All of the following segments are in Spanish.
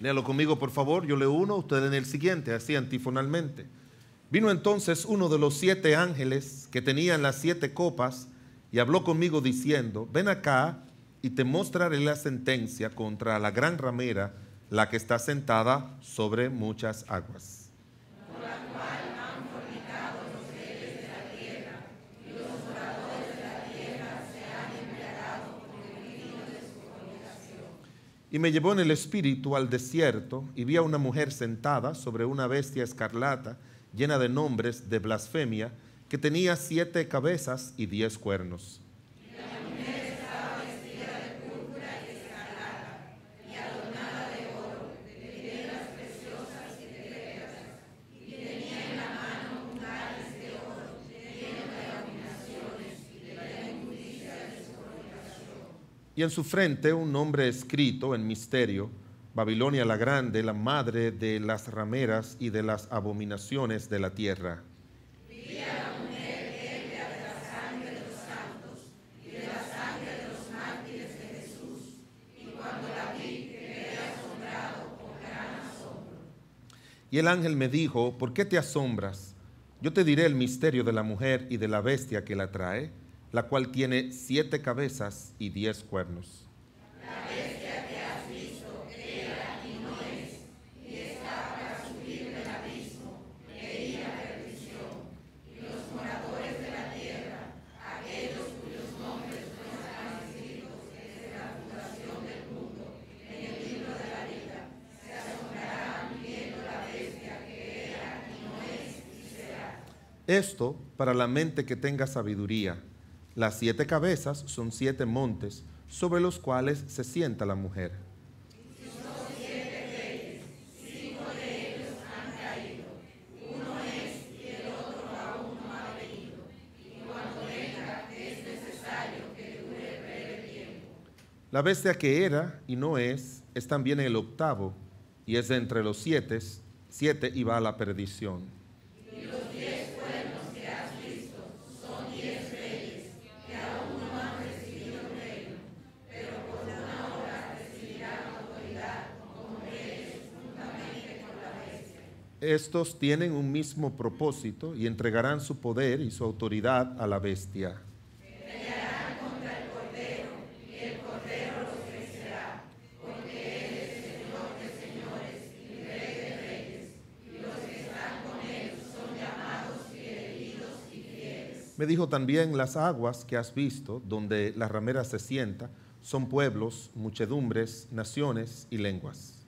Léalo conmigo, por favor. Yo leo uno, ustedes en el siguiente, así antifonalmente. Vino entonces uno de los 7 ángeles que tenían las 7 copas y habló conmigo diciendo: ven acá y te mostraré la sentencia contra la gran ramera, la que está sentada sobre muchas aguas. Y me llevó en el espíritu al desierto, y vi a una mujer sentada sobre una bestia escarlata, llena de nombres de blasfemia, que tenía 7 cabezas y 10 cuernos. Y la mujer estaba vestida de púrpura y escarlata, y adornada de oro, de piedras preciosas y de perlas, y tenía en la mano un cáliz de oro, lleno de abominaciones y de la inmundicia de su fornicación. Y en su frente un nombre escrito en misterio: Babilonia la grande, la madre de las rameras y de las abominaciones de la tierra. Vi a la mujer ebria de la sangre de los santos y de la sangre de los mártires de Jesús, y cuando la vi quedé asombrado con gran asombro. Y el ángel me dijo: ¿por qué te asombras? Yo te diré el misterio de la mujer y de la bestia que la trae, la cual tiene 7 cabezas y 10 cuernos. La bestia que has visto era y no es, y está para subir del abismo e ir a perdición. Y los moradores de la tierra, aquellos cuyos nombres no están escritos desde la fundación del mundo en el libro de la vida, se asombrarán viendo la bestia que era y no es y será. Esto para la mente que tenga sabiduría. Las 7 cabezas son 7 montes sobre los cuales se sienta la mujer. Y son 7 reyes, 5 de ellos han caído, uno es y el otro aún no ha venido, y cuando venga es necesario que dure breve tiempo. La bestia que era y no es también en el 8º, y es de entre los 7 y va a la perdición. Estos tienen un mismo propósito y entregarán su poder y su autoridad a la bestia. Pelearán contra el Cordero, y el Cordero los vencerá, porque Él es Señor de señores y Rey de reyes, y los que están con Él son llamados y elegidos y fieles. Me dijo también: las aguas que has visto, donde la ramera se sienta, son pueblos, muchedumbres, naciones y lenguas.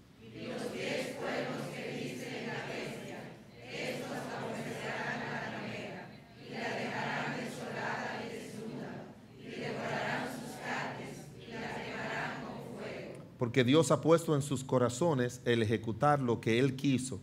Porque Dios ha puesto en sus corazones el ejecutar lo que Él quiso,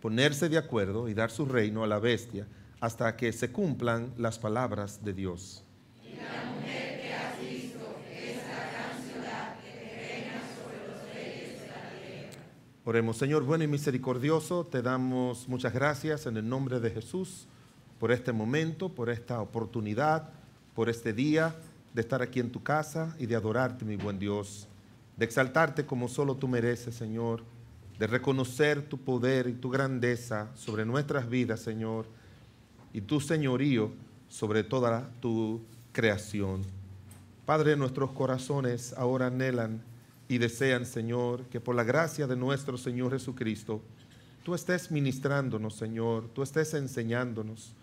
ponerse de acuerdo y dar su reino a la bestia, hasta que se cumplan las palabras de Dios. Y la mujer que has visto es la gran ciudad que reina sobre los reyes de la tierra. Oremos. Señor bueno y misericordioso, te damos muchas gracias en el nombre de Jesús por este momento, por esta oportunidad, por este día de estar aquí en tu casa y de adorarte, mi buen Dios, de exaltarte como solo tú mereces, Señor, de reconocer tu poder y tu grandeza sobre nuestras vidas, Señor, y tu señorío sobre toda tu creación. Padre, nuestros corazones ahora anhelan y desean, Señor, que por la gracia de nuestro Señor Jesucristo, tú estés ministrándonos, Señor, tú estés enseñándonos,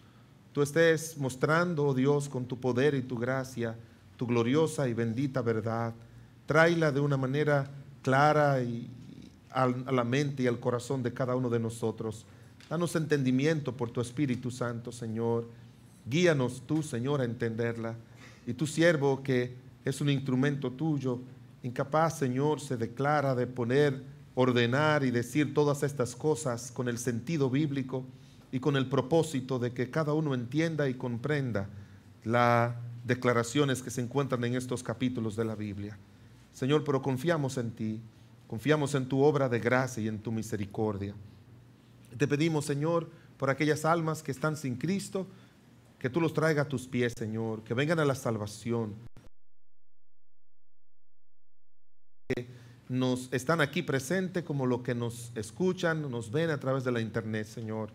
tú estés mostrando, oh Dios, con tu poder y tu gracia, tu gloriosa y bendita verdad. Tráela de una manera clara y a la mente y al corazón de cada uno de nosotros. Danos entendimiento por tu Espíritu Santo, Señor. Guíanos tú, Señor, a entenderla. Y tu siervo, que es un instrumento tuyo, incapaz, Señor, se declara de poner, ordenar y decir todas estas cosas con el sentido bíblico y con el propósito de que cada uno entienda y comprenda las declaraciones que se encuentran en estos capítulos de la Biblia. Señor, pero confiamos en ti, confiamos en tu obra de gracia y en tu misericordia. Te pedimos, Señor, por aquellas almas que están sin Cristo, que tú los traigas a tus pies, Señor, que vengan a la salvación. nos están aquí presentes como los que nos escuchan, nos ven a través de la internet, Señor.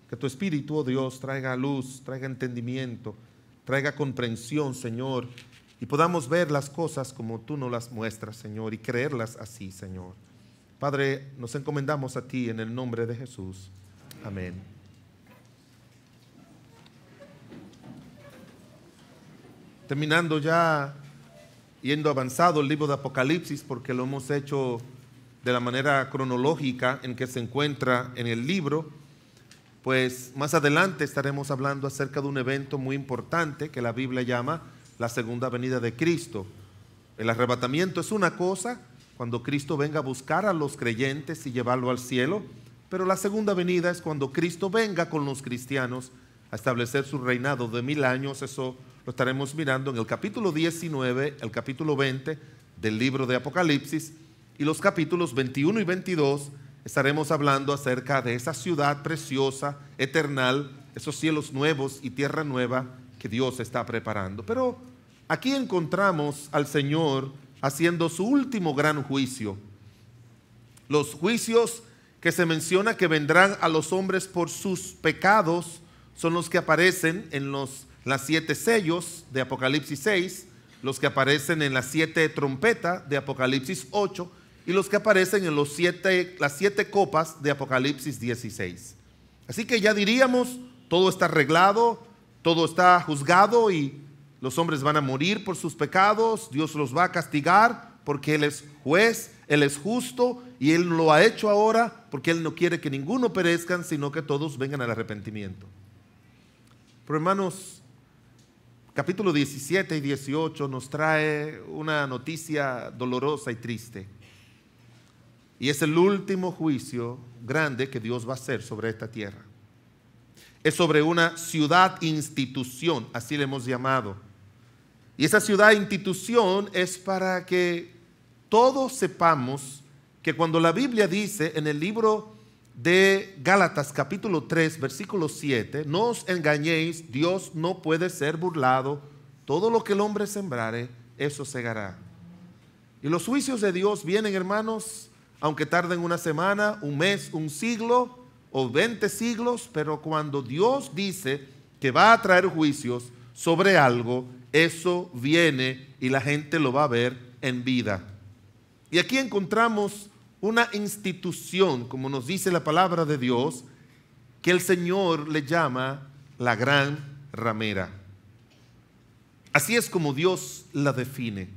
Que tu Espíritu, oh Dios, traiga luz, traiga entendimiento, traiga comprensión, Señor, y podamos ver las cosas como tú nos las muestras, Señor, y creerlas así, Señor. Padre, nos encomendamos a ti en el nombre de Jesús. Amén. Terminando ya, yendo avanzado el libro de Apocalipsis, porque lo hemos hecho de la manera cronológica en que se encuentra en el libro, pues más adelante estaremos hablando acerca de un evento muy importante que la Biblia llama la segunda venida de Cristo. El arrebatamiento es una cosa, cuando Cristo venga a buscar a los creyentes y llevarlo al cielo, pero la segunda venida es cuando Cristo venga con los cristianos a establecer su reinado de 1000 años. Eso lo estaremos mirando en el capítulo 19, el capítulo 20 del libro de Apocalipsis, y los capítulos 21 y 22 estaremos hablando acerca de esa ciudad preciosa, eternal, esos cielos nuevos y tierra nueva que Dios está preparando. Pero aquí encontramos al Señor haciendo su último gran juicio. Los juicios que se menciona que vendrán a los hombres por sus pecados son los que aparecen en las 7 sellos de Apocalipsis 6, los que aparecen en las 7 trompetas de Apocalipsis 8 y los que aparecen en las 7 copas de Apocalipsis 16. Así que ya diríamos, todo está arreglado, todo está juzgado y los hombres van a morir por sus pecados. Dios los va a castigar porque Él es juez, Él es justo y Él lo ha hecho ahora porque Él no quiere que ninguno perezcan, sino que todos vengan al arrepentimiento. Pero hermanos, capítulo 17 y 18 nos trae una noticia dolorosa y triste. Y es el último juicio grande que Dios va a hacer sobre esta tierra. Es sobre una ciudad institución, así le hemos llamado. Y esa ciudad institución es para que todos sepamos que cuando la Biblia dice en el libro de Gálatas capítulo 3 versículo 7, no os engañéis, Dios no puede ser burlado, todo lo que el hombre sembrare, eso segará. Y los juicios de Dios vienen, hermanos, aunque tarden una semana, un mes, un siglo o 20 siglos, pero cuando Dios dice que va a traer juicios sobre algo, eso viene y la gente lo va a ver en vida. Y aquí encontramos una institución, como nos dice la palabra de Dios, que el Señor le llama la gran ramera. Así es como Dios la define.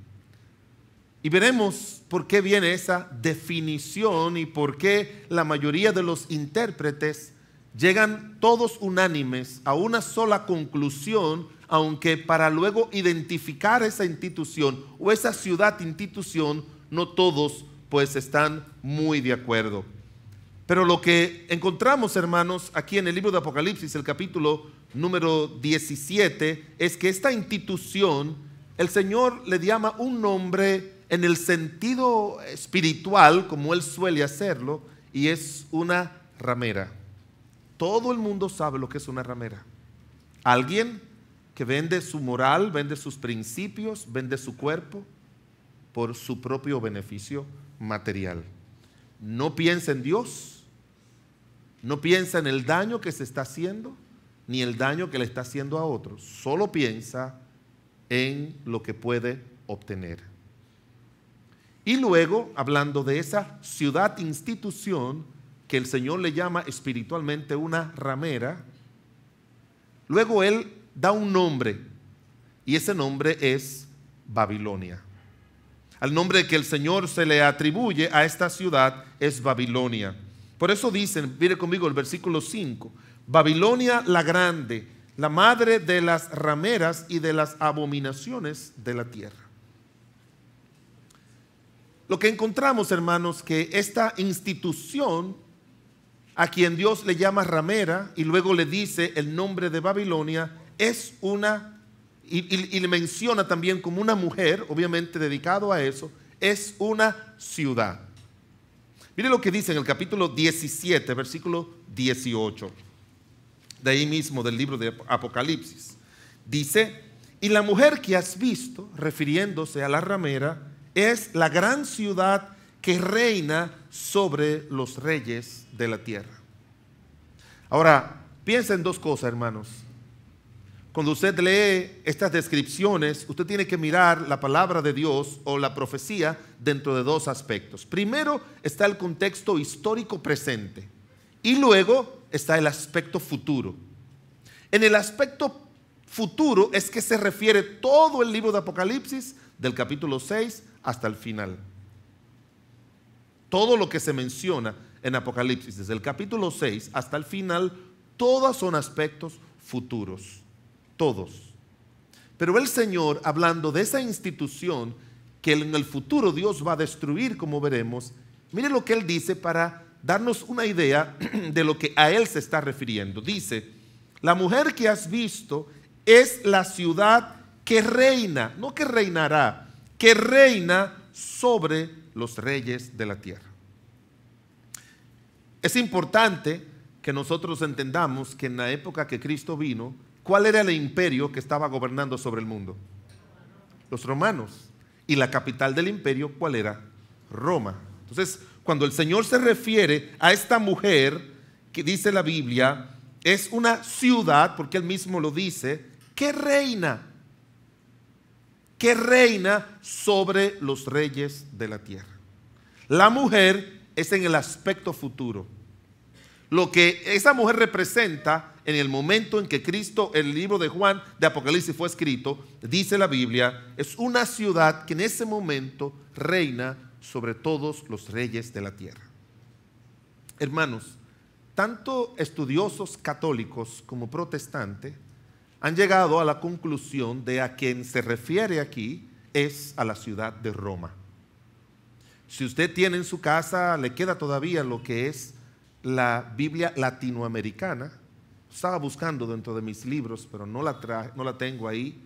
Y veremos por qué viene esa definición y por qué la mayoría de los intérpretes llegan todos unánimes a una sola conclusión, aunque para luego identificar esa institución o esa ciudad institución, no todos pues están muy de acuerdo. Pero lo que encontramos, hermanos, aquí en el libro de Apocalipsis, el capítulo número 17, es que esta institución, el Señor le llama un nombre en el sentido espiritual, como Él suele hacerlo, y es una ramera. Todo el mundo sabe lo que es una ramera. Alguien que vende su moral, vende sus principios, vende su cuerpo por su propio beneficio material. No piensa en Dios, no piensa en el daño que se está haciendo, ni el daño que le está haciendo a otros. Solo piensa en lo que puede obtener. Y luego, hablando de esa ciudad institución que el Señor le llama espiritualmente una ramera, luego Él da un nombre, y ese nombre es Babilonia. Al nombre que el Señor se le atribuye a esta ciudad es Babilonia. Por eso dicen, mire conmigo el versículo 5, Babilonia la grande, la madre de las rameras y de las abominaciones de la tierra. Lo que encontramos, hermanos, que esta institución a quien Dios le llama ramera y luego le dice el nombre de Babilonia es una, y le menciona también como una mujer, obviamente dedicado a eso, es una ciudad. Mire lo que dice en el capítulo 17, versículo 18, de ahí mismo del libro de Apocalipsis. Dice, y la mujer que has visto, refiriéndose a la ramera, es la gran ciudad que reina sobre los reyes de la tierra. Ahora, piensa en dos cosas, hermanos. Cuando usted lee estas descripciones, usted tiene que mirar la palabra de Dios o la profecía dentro de dos aspectos. Primero está el contexto histórico presente y luego está el aspecto futuro. En el aspecto futuro es que se refiere todo el libro de Apocalipsis, del capítulo 6 hasta el final. Todo lo que se menciona en Apocalipsis, desde el capítulo 6 hasta el final, todos son aspectos futuros. Todos. Pero el Señor, hablando de esa institución que en el futuro Dios va a destruir, como veremos, mire lo que Él dice para darnos una idea de lo que a Él se está refiriendo. Dice: la mujer que has visto es la ciudad que reina, no que reinará, que reina sobre los reyes de la tierra. Es importante que nosotros entendamos que en la época que Cristo vino, ¿cuál era el imperio que estaba gobernando sobre el mundo? Los romanos. Y la capital del imperio, ¿cuál era? Roma. Entonces, cuando el Señor se refiere a esta mujer, que dice la Biblia, es una ciudad, porque Él mismo lo dice, que reina sobre los reyes de la tierra. La mujer es en el aspecto futuro. Lo que esa mujer representa en el momento en que Cristo, el libro de Juan de Apocalipsis fue escrito, dice la Biblia, es una ciudad que en ese momento reina sobre todos los reyes de la tierra. Hermanos, tanto estudiosos católicos como protestantes han llegado a la conclusión de a quien se refiere aquí es a la ciudad de Roma. Si usted tiene en su casa, le queda todavía lo que es la Biblia latinoamericana. Estaba buscando dentro de mis libros, pero no la tengo ahí.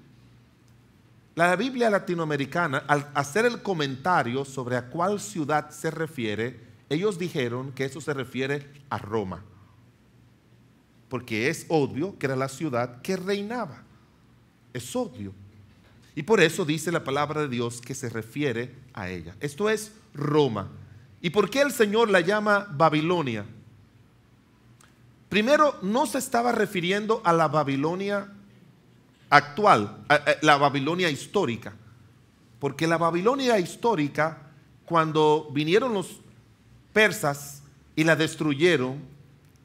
La Biblia latinoamericana, al hacer el comentario sobre a cuál ciudad se refiere, ellos dijeron que eso se refiere a Roma, porque es obvio que era la ciudad que reinaba. Es obvio. Y por eso dice la palabra de Dios que se refiere a ella. Esto es Roma. ¿Y por qué el Señor la llama Babilonia? Primero, no se estaba refiriendo a la Babilonia actual, a la Babilonia histórica, porque la Babilonia histórica, cuando vinieron los persas y la destruyeron,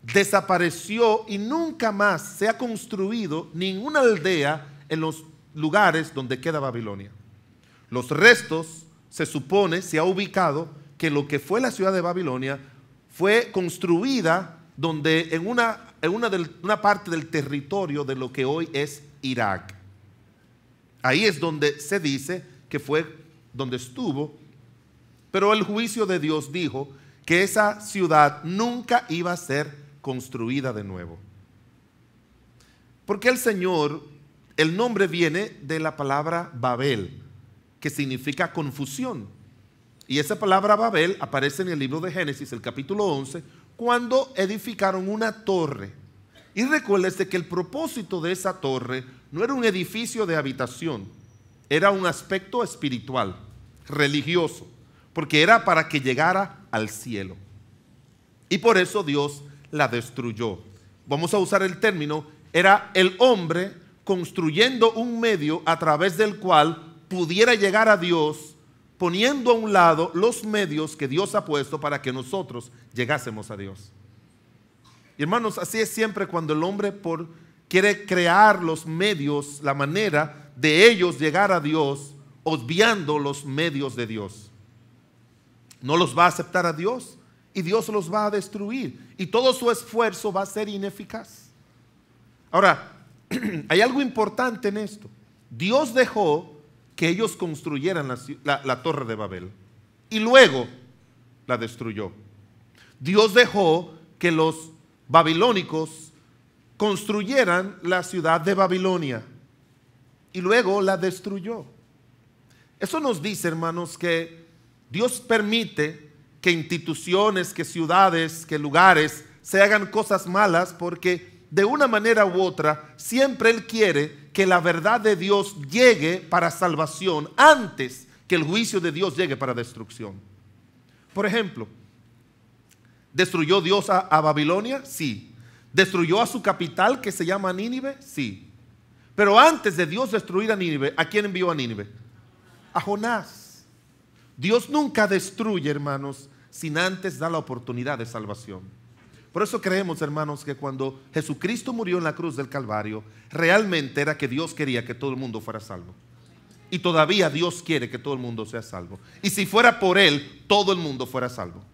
desapareció y nunca más se ha construido ninguna aldea en los lugares donde queda Babilonia. Los restos, se supone, se ha ubicado que lo que fue la ciudad de Babilonia fue construida donde en una parte del territorio de lo que hoy es Irak. Ahí es donde se dice que fue donde estuvo, pero el juicio de Dios dijo que esa ciudad nunca iba a ser construida de nuevo. Porque el Señor, el nombre viene de la palabra Babel, que significa confusión. Y esa palabra Babel aparece en el libro de Génesis, el capítulo 11, cuando edificaron una torre. Y recuérdese que el propósito de esa torre no era un edificio de habitación, era un aspecto espiritual, religioso, porque era para que llegara al cielo. Y por eso Dios la destruyó. Vamos a usar el término, era el hombre construyendo un medio a través del cual pudiera llegar a Dios, poniendo a un lado los medios que Dios ha puesto para que nosotros llegásemos a Dios. Y hermanos, así es siempre cuando el hombre quiere crear los medios, la manera de ellos llegar a Dios, obviando los medios de Dios. No los va a aceptar a Dios y Dios los va a destruir y todo su esfuerzo va a ser ineficaz. Ahora, hay algo importante en esto. Dios dejó que ellos construyeran la torre de Babel y luego la destruyó. Dios dejó que los babilónicos construyeran la ciudad de Babilonia y luego la destruyó. Eso nos dice, hermanos, que Dios permite que instituciones, que ciudades, que lugares se hagan cosas malas porque de una manera u otra siempre Él quiere que la verdad de Dios llegue para salvación antes que el juicio de Dios llegue para destrucción. Por ejemplo, ¿destruyó Dios a Babilonia? Sí. ¿Destruyó a su capital que se llama Nínive? Sí. Pero antes de Dios destruir a Nínive, ¿a quién envió a Nínive? A Jonás. Dios nunca destruye, hermanos, sin antes dar la oportunidad de salvación. Por eso creemos, hermanos, que cuando Jesucristo murió en la cruz del Calvario, realmente era que Dios quería que todo el mundo fuera salvo. Y todavía Dios quiere que todo el mundo sea salvo. Y si fuera por Él, todo el mundo fuera salvo.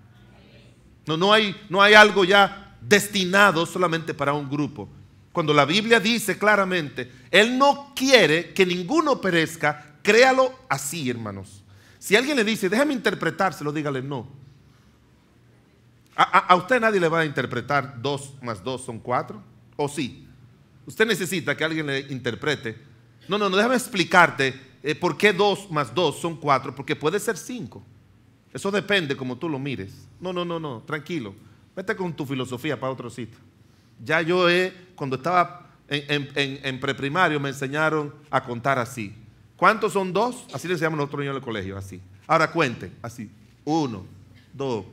No hay algo ya destinado solamente para un grupo. Cuando la Biblia dice claramente, Él no quiere que ninguno perezca, créalo así, hermanos. Si alguien le dice, déjame interpretárselo, dígale no. A usted nadie le va a interpretar 2 más 2 son 4, ¿o sí? Usted necesita que alguien le interprete. No, déjame explicarte por qué 2 más 2 son 4, porque puede ser 5. Eso depende como tú lo mires. No, tranquilo. Vete con tu filosofía para otro sitio. Ya cuando estaba en preprimario me enseñaron a contar así. ¿Cuántos son 2? Así les llaman nosotros niños en el colegio, así. Ahora cuenten, así. 1, 2,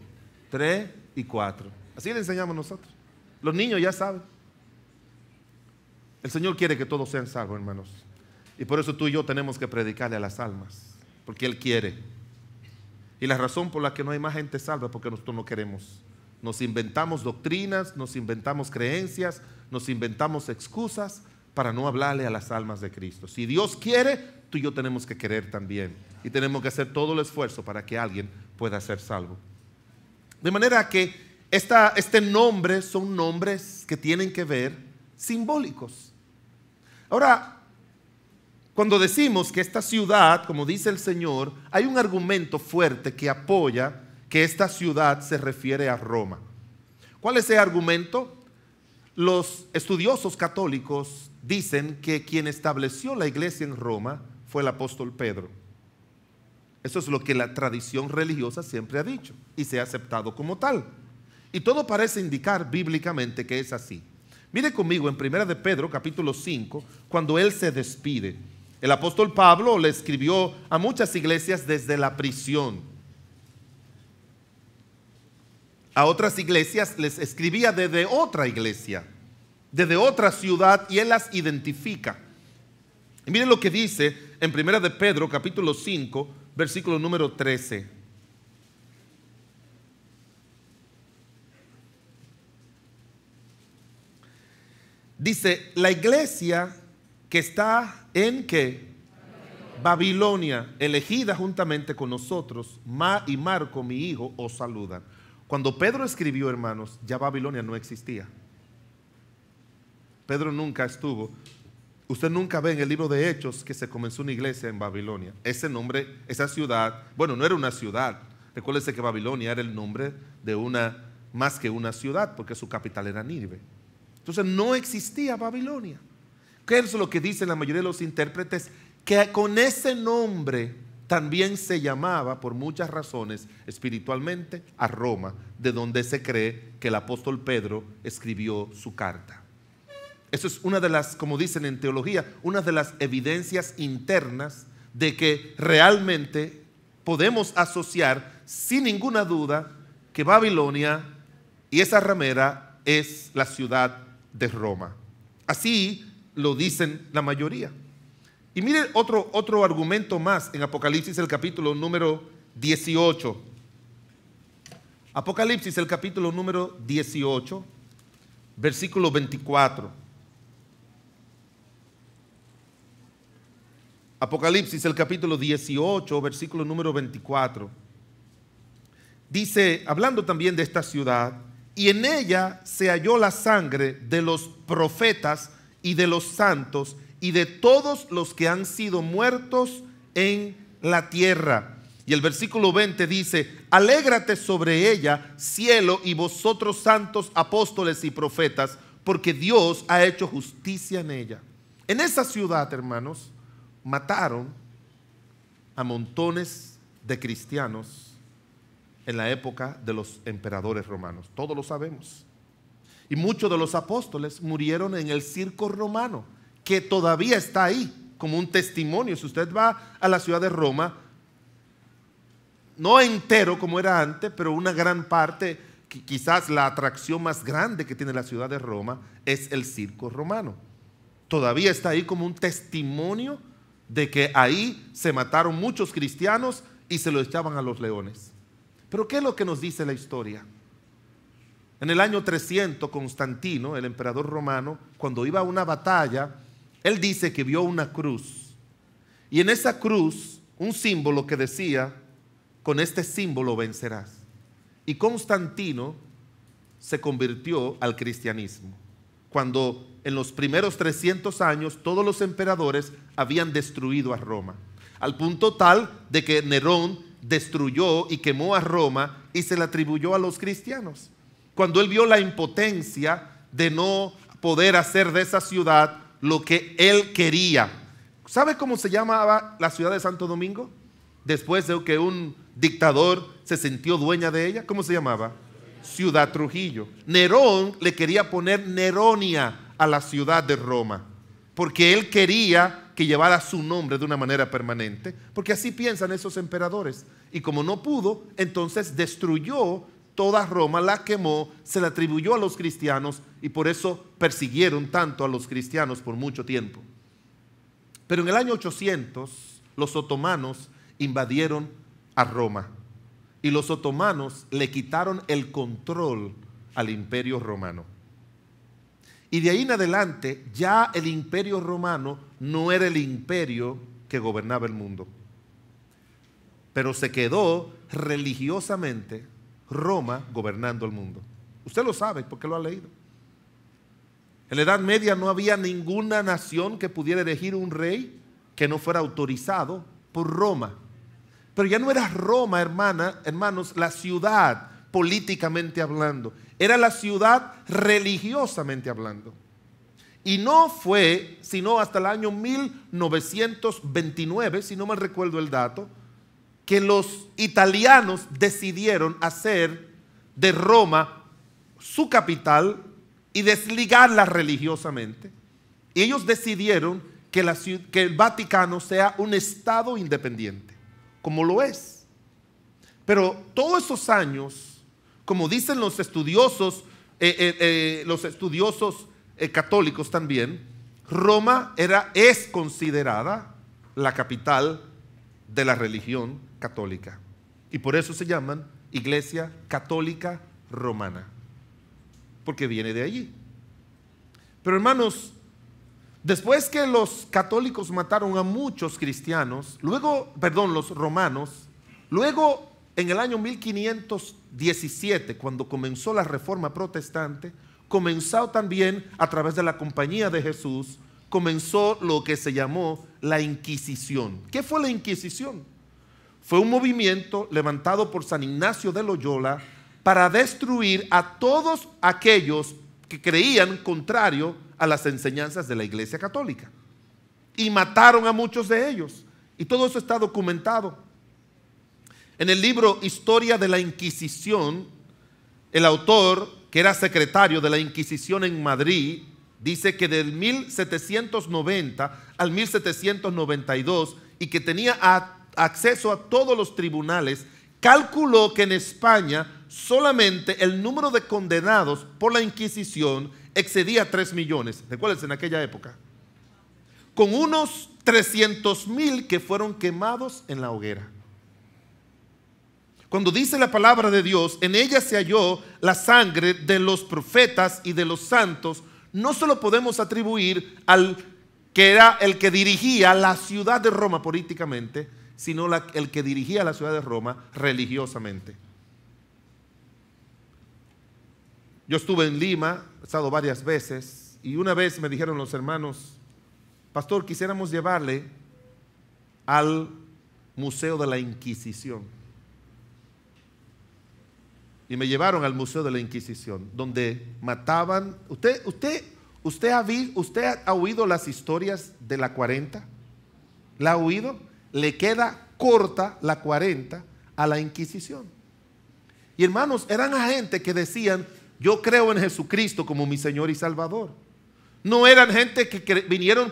3 y 4. Así le enseñamos nosotros. Los niños ya saben. El Señor quiere que todos sean salvos, hermanos. Y por eso tú y yo tenemos que predicarle a las almas. Porque Él quiere. Y la razón por la que no hay más gente salva es porque nosotros no queremos. Nos inventamos doctrinas, nos inventamos creencias, nos inventamos excusas para no hablarle a las almas de Cristo. Si Dios quiere, tú y yo tenemos que querer también. Y tenemos que hacer todo el esfuerzo para que alguien pueda ser salvo. De manera que este nombre son nombres que tienen que ver simbólicos. Ahora, cuando decimos que esta ciudad, como dice el Señor, hay un argumento fuerte que apoya que esta ciudad se refiere a Roma. ¿Cuál es ese argumento? Los estudiosos católicos dicen que quien estableció la iglesia en Roma fue el apóstol Pedro. Eso es lo que la tradición religiosa siempre ha dicho y se ha aceptado como tal. Y todo parece indicar bíblicamente que es así. Mire conmigo en 1 de Pedro capítulo 5, cuando él se despide. El apóstol Pablo le escribió a muchas iglesias desde la prisión. A otras iglesias les escribía desde otra iglesia, desde otra ciudad, y él las identifica. Y miren lo que dice en 1 de Pedro capítulo 5, versículo número 13. Dice, la iglesia que está en ¿qué? Babilonia, elegida juntamente con nosotros, y Marco, mi hijo, os saludan. Cuando Pedro escribió, hermanos, ya Babilonia no existía. Pedro nunca estuvo. Usted nunca ve en el libro de Hechos que se comenzó una iglesia en Babilonia. Ese nombre, esa ciudad, bueno, no era una ciudad. Recuérdese que Babilonia era el nombre de más que una ciudad, porque su capital era Nínive. Entonces no existía Babilonia. ¿Qué es lo que dicen la mayoría de los intérpretes? Que con ese nombre también se llamaba, por muchas razones, espiritualmente a Roma, de donde se cree que el apóstol Pedro escribió su carta. Eso es una de las, como dicen en teología, una de las evidencias internas de que realmente podemos asociar sin ninguna duda que Babilonia y esa ramera es la ciudad de Roma. Así lo dicen la mayoría. Y mire otro argumento más en Apocalipsis, el capítulo número 18. Apocalipsis, el capítulo número 18, versículo 24. Apocalipsis, el capítulo 18, versículo número 24. Dice, hablando también de esta ciudad, y en ella se halló la sangre de los profetas y de los santos y de todos los que han sido muertos en la tierra. Y el versículo 20 dice, alégrate sobre ella, cielo, y vosotros santos apóstoles y profetas, porque Dios ha hecho justicia en ella. En esa ciudad, hermanos, mataron a montones de cristianos en la época de los emperadores romanos. Todos lo sabemos. Y muchos de los apóstoles murieron en el circo romano, que todavía está ahí como un testimonio. Si usted va a la ciudad de Roma, no entero como era antes, pero una gran parte, quizás la atracción más grande que tiene la ciudad de Roma es el circo romano. Todavía está ahí como un testimonio de que ahí se mataron muchos cristianos y se los echaban a los leones. Pero ¿qué es lo que nos dice la historia? En el año 300, Constantino, el emperador romano, cuando iba a una batalla, él dice que vio una cruz. Y en esa cruz, un símbolo que decía, con este símbolo vencerás. Y Constantino se convirtió al cristianismo. Cuando en los primeros 300 años todos los emperadores habían destruido a Roma. Al punto tal de que Nerón destruyó y quemó a Roma y se le atribuyó a los cristianos. Cuando él vio la impotencia de no poder hacer de esa ciudad lo que él quería. ¿Sabe cómo se llamaba la ciudad de Santo Domingo? Después de que un dictador se sintió dueña de ella, ¿cómo se llamaba? Ciudad Trujillo. Nerón le quería poner Neronia a la ciudad de Roma, porque él quería que llevara su nombre de una manera permanente, porque así piensan esos emperadores. Y como no pudo, entonces destruyó toda Roma, la quemó, se la atribuyó a los cristianos y por eso persiguieron tanto a los cristianos por mucho tiempo. Pero en el año 800 los otomanos invadieron a Roma y los otomanos le quitaron el control al imperio romano. Y de ahí en adelante ya el imperio romano no era el imperio que gobernaba el mundo, pero se quedó religiosamente Roma gobernando el mundo. Usted lo sabe porque lo ha leído. En la Edad Media no había ninguna nación que pudiera elegir un rey que no fuera autorizado por Roma. Pero ya no era Roma, hermanos, la ciudad políticamente hablando. Era la ciudad religiosamente hablando. Y no fue sino hasta el año 1929, si no mal recuerdo el dato, que los italianos decidieron hacer de Roma su capital y desligarla religiosamente. Y ellos decidieron que el Vaticano sea un estado independiente, como lo es. Pero todos esos años, como dicen los estudiosos católicos también, Roma es considerada la capital de la religión católica. Y por eso se llaman Iglesia Católica Romana, porque viene de allí. Pero hermanos, después que los católicos mataron a muchos cristianos, los romanos, luego en el año 1517, cuando comenzó la Reforma Protestante, comenzó también a través de la Compañía de Jesús, comenzó lo que se llamó la Inquisición. ¿Qué fue la Inquisición? Fue un movimiento levantado por San Ignacio de Loyola para destruir a todos aquellos que creían contrario a las enseñanzas de la Iglesia Católica. Y mataron a muchos de ellos. Y todo eso está documentado. En el libro Historia de la Inquisición, el autor, que era secretario de la Inquisición en Madrid, dice que del 1790 al 1792 y que tenía acceso a todos los tribunales, calculó que en España solamente el número de condenados por la Inquisición excedía 3 millones. Recuérdense, en aquella época, con unos 300,000 que fueron quemados en la hoguera. Cuando dice la palabra de Dios, en ella se halló la sangre de los profetas y de los santos, no se lo podemos atribuir al que era el que dirigía la ciudad de Roma políticamente, sino el que dirigía la ciudad de Roma religiosamente. Yo estuve en Lima, he estado varias veces, y una vez me dijeron los hermanos: pastor, quisiéramos llevarle al Museo de la Inquisición. Y me llevaron al Museo de la Inquisición, donde mataban. ¿Usted ha oído las historias de la 40? ¿La ha oído? Le queda corta la 40 a la Inquisición. Y hermanos, eran gente que decían: yo creo en Jesucristo como mi Señor y Salvador. No eran gente que vinieron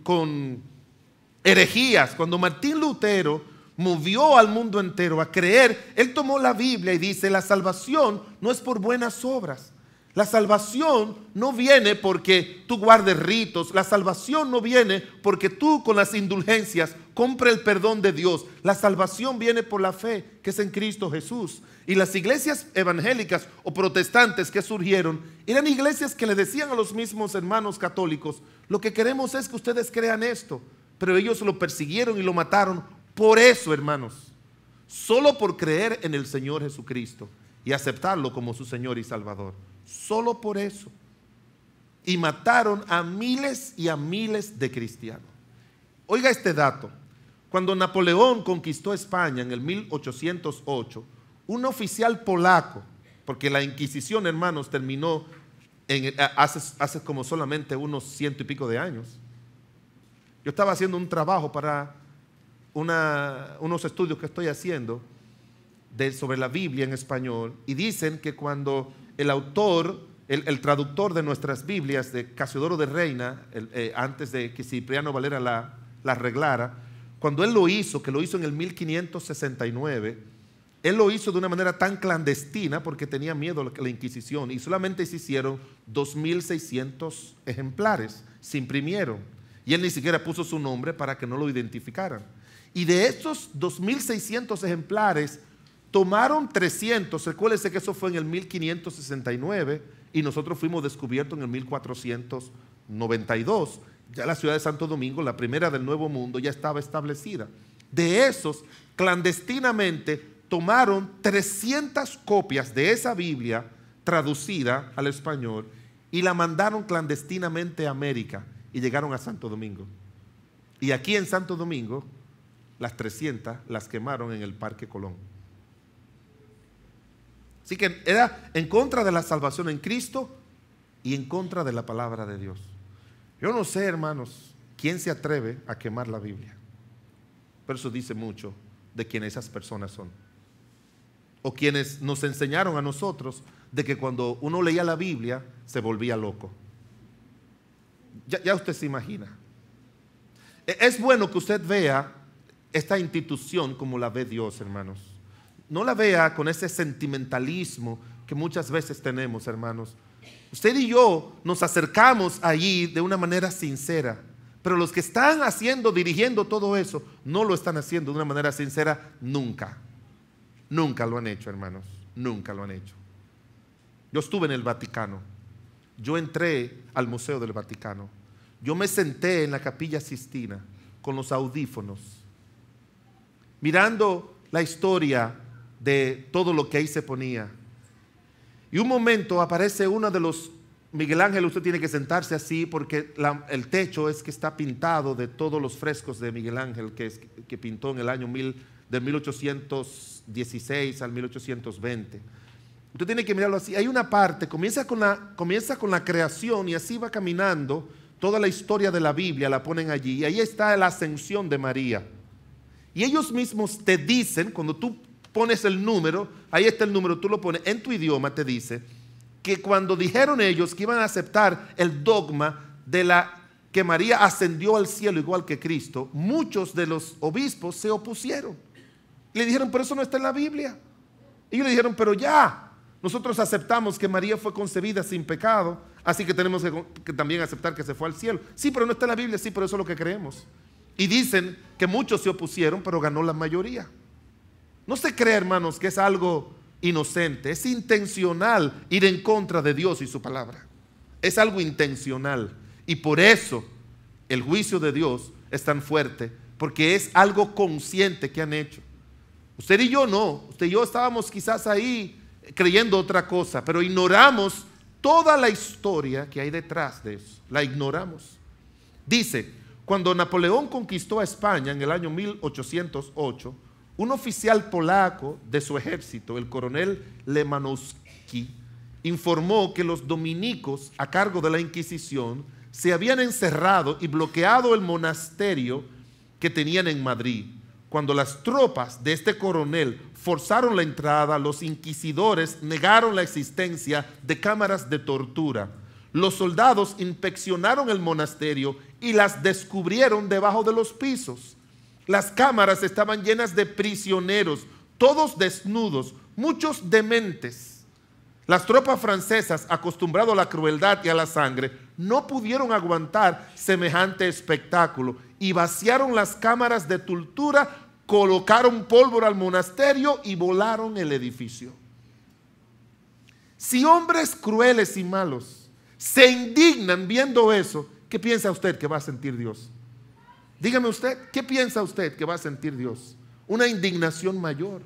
con herejías. Cuando Martín Lutero movió al mundo entero a creer, Él tomó la Biblia y dice, la salvación no es por buenas obras. La salvación no viene porque tú guardes ritos. La salvación no viene porque tú con las indulgencias compres el perdón de Dios. La salvación viene por la fe que es en Cristo Jesús. Y las iglesias evangélicas o protestantes que surgieron eran iglesias que le decían a los mismos hermanos católicos, lo que queremos es que ustedes crean esto. Pero ellos lo persiguieron y lo mataron. Por eso, hermanos, solo por creer en el Señor Jesucristo y aceptarlo como su Señor y Salvador. Solo por eso. Y mataron a miles y a miles de cristianos. Oiga este dato. Cuando Napoleón conquistó España en el 1808, un oficial polaco, porque la Inquisición, hermanos, terminó hace como solamente unos 100 y pico de años. Yo estaba haciendo un trabajo para unos estudios que estoy haciendo sobre la Biblia en español, y dicen que cuando el autor, el traductor de nuestras Biblias, de Casiodoro de Reina, antes de que Cipriano Valera la arreglara, cuando él lo hizo, que lo hizo en el 1569, él lo hizo de una manera tan clandestina porque tenía miedo a la Inquisición, y solamente se hicieron 2.600 ejemplares, se imprimieron, y él ni siquiera puso su nombre para que no lo identificaran. Y de estos 2.600 ejemplares, tomaron 300, recuérdense que eso fue en el 1569 y nosotros fuimos descubiertos en el 1492. Ya la ciudad de Santo Domingo, la primera del Nuevo Mundo, ya estaba establecida. De esos, clandestinamente, tomaron 300 copias de esa Biblia traducida al español y la mandaron clandestinamente a América y llegaron a Santo Domingo. Y aquí en Santo Domingo, las 300 las quemaron en el Parque Colón. Así que era en contra de la salvación en Cristo y en contra de la palabra de Dios. Yo no sé, hermanos, quién se atreve a quemar la Biblia. Pero eso dice mucho de quién esas personas son. O quienes nos enseñaron a nosotros de que cuando uno leía la Biblia se volvía loco. Ya usted se imagina. Es bueno que usted vea esta institución como la ve Dios, hermanos. No la vea con ese sentimentalismo que muchas veces tenemos, hermanos. Usted y yo nos acercamos allí de una manera sincera, pero los que están dirigiendo todo eso, no lo están haciendo de una manera sincera nunca. Nunca lo han hecho, hermanos. Nunca lo han hecho. Yo estuve en el Vaticano. Yo entré al Museo del Vaticano. Yo me senté en la Capilla Sistina con los audífonos, mirando la historia de todo lo que ahí se ponía. Y un momento aparece uno de los Miguel Ángel. Usted tiene que sentarse así porque el techo es que está pintado de todos los frescos de Miguel Ángel que pintó en el año del 1816 al 1820. Usted tiene que mirarlo así. Hay una parte, comienza con la creación y así va caminando. Toda la historia de la Biblia la ponen allí y ahí está la ascensión de María. Y ellos mismos te dicen, cuando tú pones el número, ahí está el número, tú lo pones en tu idioma, te dice que cuando dijeron ellos que iban a aceptar el dogma de que María ascendió al cielo igual que Cristo, muchos de los obispos se opusieron. Le dijeron, pero eso no está en la Biblia. Y ellos le dijeron, pero ya, nosotros aceptamos que María fue concebida sin pecado, así que tenemos que también aceptar que se fue al cielo. Sí, pero no está en la Biblia, sí, pero eso es lo que creemos. Y dicen que muchos se opusieron, pero ganó la mayoría. No se cree, hermanos, que es algo inocente, es intencional ir en contra de Dios y su palabra. Es algo intencional y por eso el juicio de Dios es tan fuerte, porque es algo consciente que han hecho. Usted y yo no, usted y yo estábamos quizás ahí creyendo otra cosa, pero ignoramos toda la historia que hay detrás de eso, la ignoramos. Dice, cuando Napoleón conquistó a España en el año 1808, un oficial polaco de su ejército, el coronel Lemanowski, informó que los dominicos a cargo de la Inquisición se habían encerrado y bloqueado el monasterio que tenían en Madrid. Cuando las tropas de este coronel forzaron la entrada, los inquisidores negaron la existencia de cámaras de tortura. Los soldados inspeccionaron el monasterio y las descubrieron debajo de los pisos. Las cámaras estaban llenas de prisioneros, todos desnudos, muchos dementes. Las tropas francesas, acostumbradas a la crueldad y a la sangre, no pudieron aguantar semejante espectáculo y vaciaron las cámaras de tortura, colocaron pólvora al monasterio y volaron el edificio. Si hombres crueles y malos se indignan viendo eso, ¿qué piensa usted que va a sentir Dios? Dígame usted, ¿qué piensa usted que va a sentir Dios? Una indignación mayor,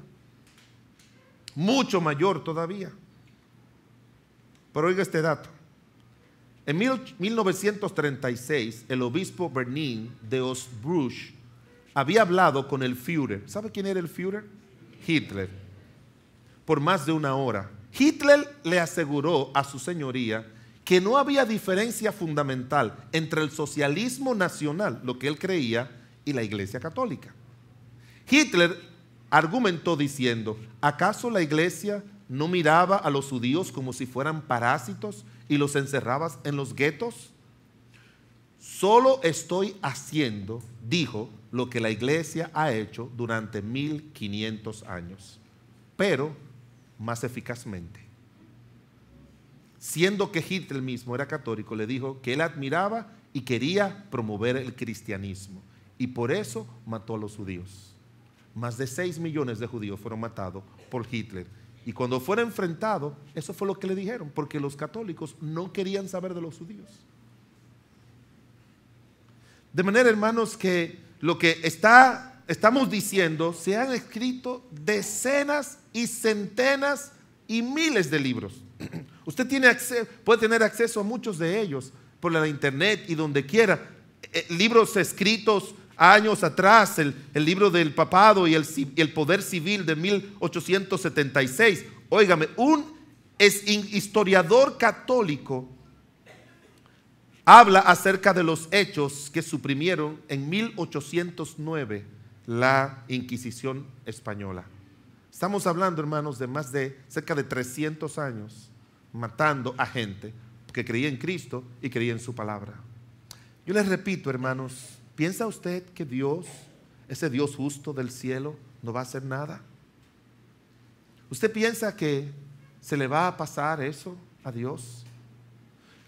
mucho mayor todavía. Pero oiga este dato. En 1936, el obispo Bernin de Osnabrück había hablado con el Führer. ¿Sabe quién era el Führer? Hitler. Por más de una hora. Hitler le aseguró a su señoría que no había diferencia fundamental entre el socialismo nacional, lo que él creía, y la Iglesia Católica. Hitler argumentó diciendo: ¿acaso la Iglesia no miraba a los judíos como si fueran parásitos y los encerraba en los guetos? Solo estoy haciendo, dijo, lo que la Iglesia ha hecho durante 1500 años, pero más eficazmente. Siendo que Hitler mismo era católico, le dijo que él admiraba y quería promover el cristianismo, y por eso mató a los judíos. Más de 6 millones de judíos fueron matados por Hitler. Y cuando fuera enfrentado, eso fue lo que le dijeron, porque los católicos no querían saber de los judíos. De manera, hermanos, que lo que estamos diciendo, se han escrito decenas y centenas y miles de libros. Usted puede tener acceso a muchos de ellos por la internet y donde quiera. Libros escritos años atrás, el libro del papado y el poder civil de 1876. Óigame, un historiador católico habla acerca de los hechos que suprimieron en 1809 la Inquisición española. Estamos hablando, hermanos, de más de cerca de 300 años matando a gente que creía en Cristo y creía en su palabra. Yo les repito, hermanos, ¿piensa usted que Dios, ese Dios justo del cielo, no va a hacer nada? ¿Usted piensa que se le va a pasar eso a Dios?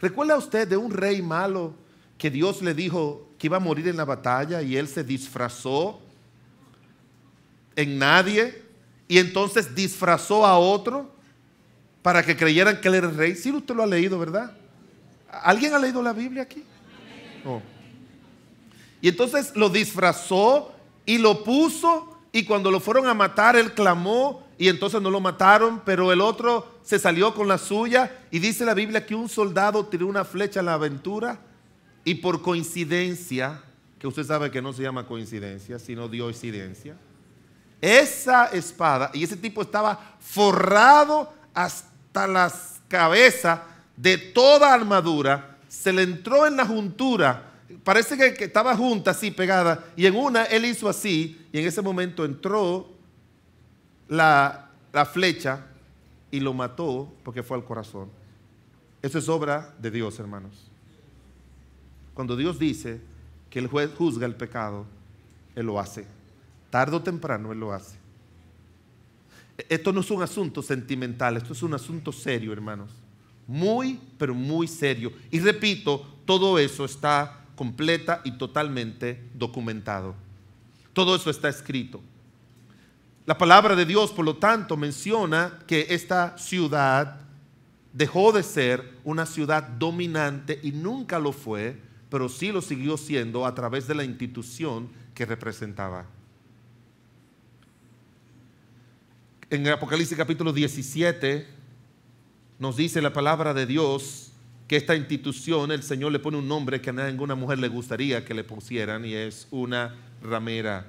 ¿Recuerda usted de un rey malo que Dios le dijo que iba a morir en la batalla y él se disfrazó en nadie y entonces disfrazó a otro para que creyeran que él era el rey? Sí, usted lo ha leído, ¿verdad? ¿Alguien ha leído la Biblia aquí? Oh. Y entonces lo disfrazó y lo puso, y cuando lo fueron a matar él clamó y entonces no lo mataron, pero el otro se salió con la suya. Y dice la Biblia que un soldado tiró una flecha a la aventura y por coincidencia, que usted sabe que no se llama coincidencia sino diosidencia, esa espada, y ese tipo estaba forrado hasta las cabezas de toda armadura, se le entró en la juntura. Parece que estaba junta así pegada, y en una él hizo así, y en ese momento entró la flecha y lo mató porque fue al corazón. Eso es obra de Dios, hermanos. Cuando Dios dice que el juez juzga el pecado, Él lo hace. Tarde o temprano Él lo hace. Esto no es un asunto sentimental, esto es un asunto serio, hermanos. Muy, pero muy serio. Y repito, todo eso está completa y totalmente documentado. Todo eso está escrito. La palabra de Dios, por lo tanto, menciona que esta ciudad dejó de ser una ciudad dominante y nunca lo fue, pero sí lo siguió siendo a través de la institución que representaba. En Apocalipsis capítulo 17 nos dice la palabra de Dios que esta institución, el Señor le pone un nombre que a ninguna mujer le gustaría que le pusieran, y es una ramera.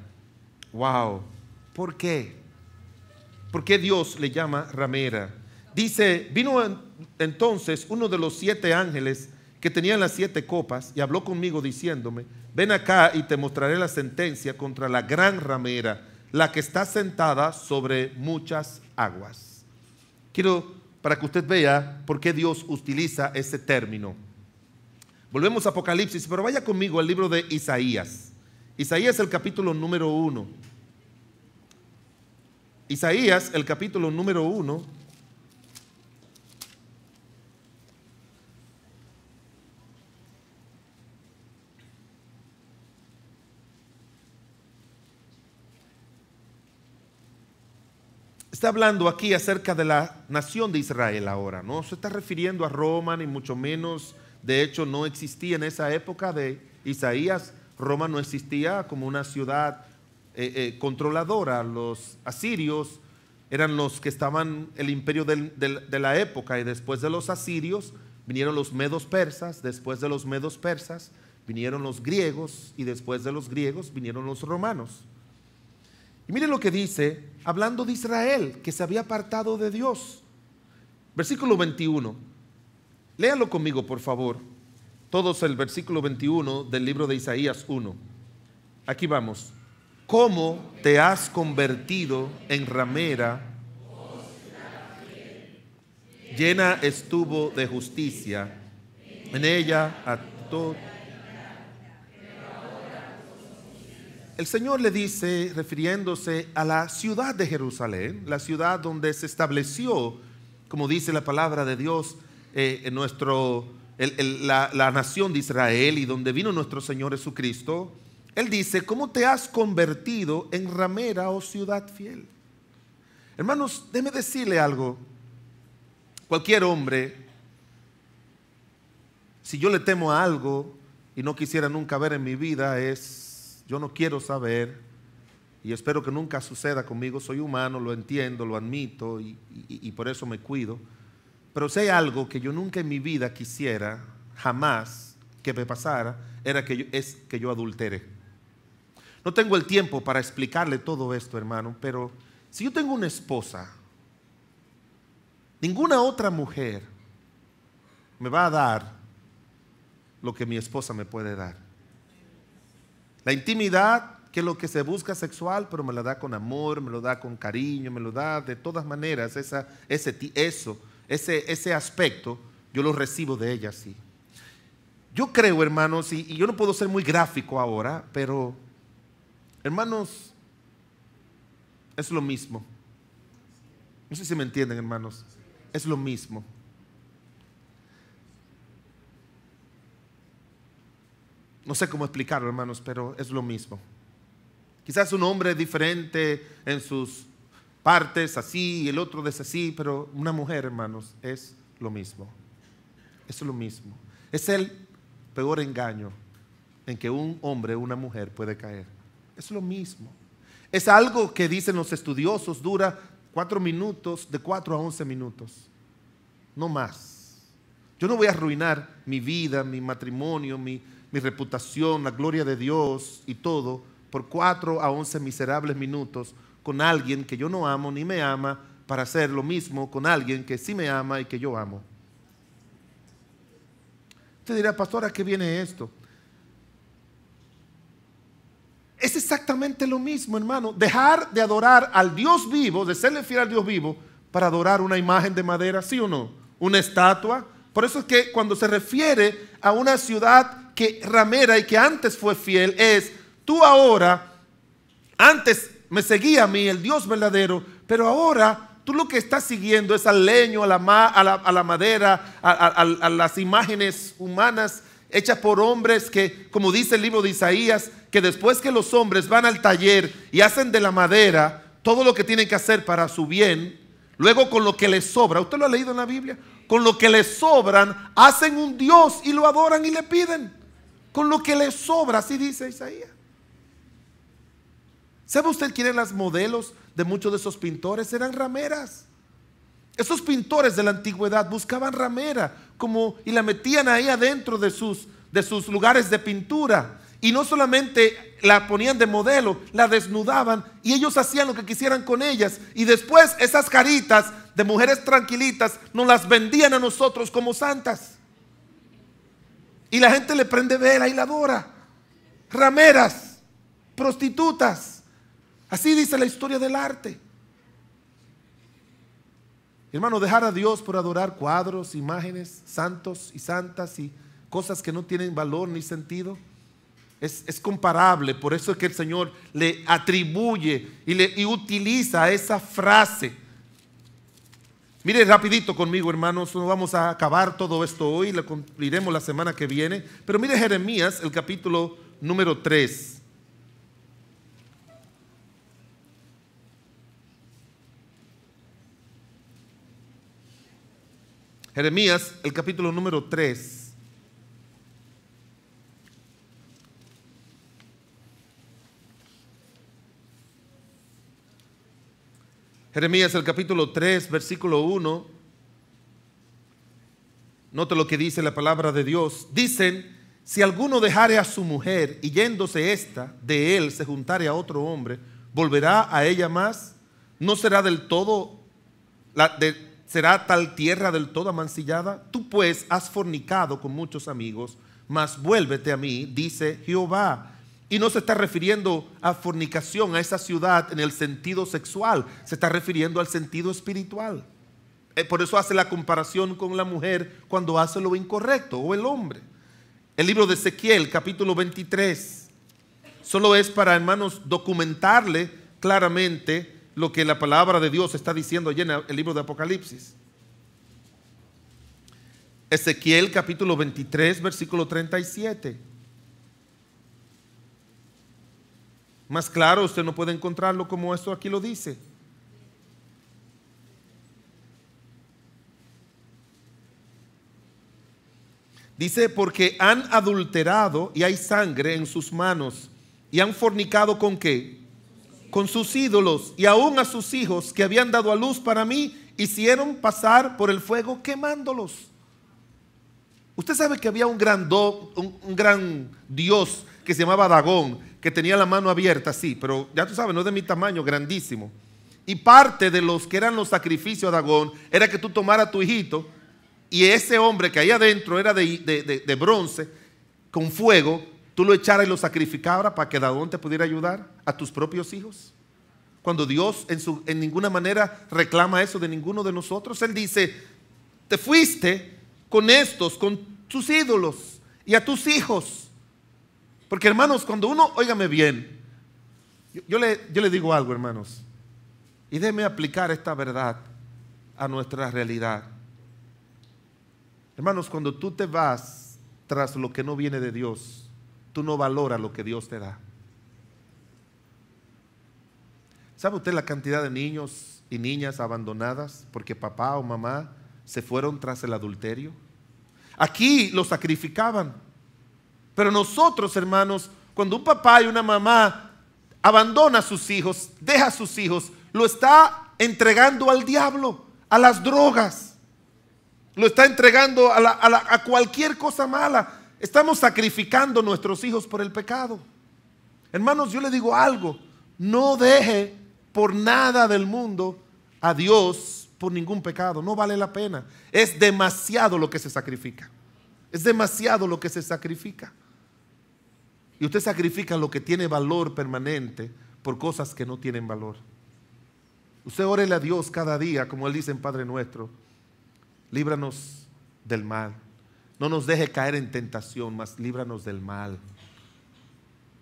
Wow. ¿Por qué? ¿Por qué Dios le llama ramera? Dice: vino entonces uno de los 7 ángeles que tenían las 7 copas y habló conmigo diciéndome: ven acá y te mostraré la sentencia contra la gran ramera, la que está sentada sobre muchas aguas. Quiero, para que usted vea por qué Dios utiliza ese término. Volvemos a Apocalipsis, pero vaya conmigo al libro de Isaías. Isaías el capítulo número 1. Isaías el capítulo número 1. Está hablando aquí acerca de la nación de Israel ahora. No se está refiriendo a Roma, ni mucho menos. De hecho, no existía en esa época de Isaías. Roma no existía como una ciudad controladora. Los asirios eran los que estaban, el imperio de la época, y después de los asirios vinieron los medos persas, después de los medos persas vinieron los griegos, y después de los griegos vinieron los romanos. Y miren lo que dice, hablando de Israel, que se había apartado de Dios. Versículo 21. Léalo conmigo, por favor. Todos el versículo 21 del libro de Isaías 1. Aquí vamos. ¿Cómo te has convertido en ramera? Llena estuvo de justicia. En ella a todo. El Señor le dice, refiriéndose a la ciudad de Jerusalén, la ciudad donde se estableció, como dice la palabra de Dios, la nación de Israel, y donde vino nuestro Señor Jesucristo. Él dice, ¿cómo te has convertido en ramera, oh ciudad fiel? Hermanos, déjeme decirle algo. Cualquier hombre, si yo le temo a algo y no quisiera nunca ver en mi vida, yo no quiero saber, y espero que nunca suceda conmigo. Soy humano, lo entiendo, lo admito, y por eso me cuido. Pero si hay algo que yo nunca en mi vida quisiera, jamás que me pasara, es que yo adultere. No tengo el tiempo para explicarle todo esto, hermano, pero si yo tengo una esposa, ninguna otra mujer me va a dar lo que mi esposa me puede dar. La intimidad, que es lo que se busca sexual, pero me la da con amor, me lo da con cariño, me lo da de todas maneras. Ese aspecto yo lo recibo de ella así. Yo creo, hermanos, y yo no puedo ser muy gráfico ahora, pero hermanos, es lo mismo. No sé si me entienden, hermanos. Es lo mismo. No sé cómo explicarlo, hermanos, pero es lo mismo. Quizás un hombre diferente en sus partes, así, y el otro es así, pero una mujer, hermanos, es lo mismo. Es lo mismo. Es el peor engaño en que un hombre o una mujer puede caer. Es lo mismo. Es algo que dicen los estudiosos, dura 4 minutos, de 4 a 11 minutos. No más. Yo no voy a arruinar mi vida, mi matrimonio, mi reputación, la gloria de Dios y todo por 4 a 11 miserables minutos con alguien que yo no amo ni me ama, para hacer lo mismo con alguien que sí me ama y que yo amo. Usted dirá, pastor, ¿a qué viene esto? Es exactamente lo mismo, hermano. Dejar de adorar al Dios vivo, de serle fiel al Dios vivo, para adorar una imagen de madera, ¿sí o no? Una estatua. Por eso es que cuando se refiere a una ciudad que ramera y que antes fue fiel, tú ahora, antes me seguía a mí, el Dios verdadero, pero ahora tú lo que estás siguiendo es al leño, a la madera, a las imágenes humanas hechas por hombres que, como dice el libro de Isaías, que después que los hombres van al taller y hacen de la madera todo lo que tienen que hacer para su bien, luego con lo que les sobra, ¿usted lo ha leído en la Biblia? Con lo que les sobran, hacen un Dios y lo adoran y le piden. Con lo que les sobra, así dice Isaías. ¿Sabe usted quiénes eran las modelos de muchos de esos pintores? Eran rameras. Esos pintores de la antigüedad buscaban ramera y la metían ahí adentro de sus lugares de pintura. Y no solamente la ponían de modelo, la desnudaban y ellos hacían lo que quisieran con ellas. Y después esas caritas de mujeres tranquilitas nos las vendían a nosotros como santas. Y la gente le prende vela y la adora. Rameras, prostitutas. Así dice la historia del arte. Hermano, dejar a Dios por adorar cuadros, imágenes, santos y santas y cosas que no tienen valor ni sentido. Es comparable. Por eso es que el Señor le atribuye y utiliza esa frase. Mire rapidito conmigo, hermanos, no vamos a acabar todo esto hoy, lo cumpliremos la semana que viene. Pero mire Jeremías, el capítulo número 3. Jeremías, el capítulo número 3. Jeremías, el capítulo 3, versículo 1. Note lo que dice la palabra de Dios. Dicen, si alguno dejare a su mujer y yéndose ésta de él se juntare a otro hombre, ¿volverá a ella más? ¿No será del todo será tal tierra del todo amancillada? Tú pues has fornicado con muchos amigos, mas vuélvete a mí, dice Jehová. Y no se está refiriendo a fornicación, a esa ciudad en el sentido sexual, se está refiriendo al sentido espiritual. Por eso hace la comparación con la mujer cuando hace lo incorrecto, o el hombre. El libro de Ezequiel, capítulo 23, solo es para, hermanos, documentarle claramente lo que la palabra de Dios está diciendo allí en el libro de Apocalipsis. Ezequiel capítulo 23, versículo 37. Más claro, usted no puede encontrarlo como esto aquí lo dice. Dice, porque han adulterado y hay sangre en sus manos y han fornicado ¿con qué? Con sus ídolos, y aún a sus hijos que habían dado a luz para mí, hicieron pasar por el fuego quemándolos. Usted sabe que había un gran dios que se llamaba Dagón, que tenía la mano abierta así, pero ya tú sabes, no es de mi tamaño, grandísimo. Y parte de los que eran los sacrificios a Dagón era que tú tomaras a tu hijito y ese hombre que ahí adentro era de bronce, con fuego, tú lo echaras y lo sacrificaras para que Dagón te pudiera ayudar a tus propios hijos. Cuando Dios en ninguna manera reclama eso de ninguno de nosotros. Él dice, te fuiste con estos, con tus ídolos y a tus hijos. Porque hermanos, cuando uno, óigame bien, yo le digo algo, hermanos, y déjeme aplicar esta verdad a nuestra realidad. Hermanos, cuando tú te vas tras lo que no viene de Dios, tú no valoras lo que Dios te da. ¿Sabe usted la cantidad de niños y niñas abandonadas porque papá o mamá se fueron tras el adulterio? Aquí lo sacrificaban, pero nosotros, hermanos, cuando un papá y una mamá abandona a sus hijos, deja a sus hijos, lo está entregando al diablo, a las drogas, lo está entregando a cualquier cosa mala. Estamos sacrificando a nuestros hijos por el pecado. Hermanos, yo le digo algo, no deje por nada del mundo a Dios por ningún pecado, no vale la pena. Es demasiado lo que se sacrifica. Es demasiado lo que se sacrifica. Y usted sacrifica lo que tiene valor permanente por cosas que no tienen valor. Usted órele a Dios cada día, como Él dice en Padre Nuestro, líbranos del mal. No nos deje caer en tentación, mas líbranos del mal.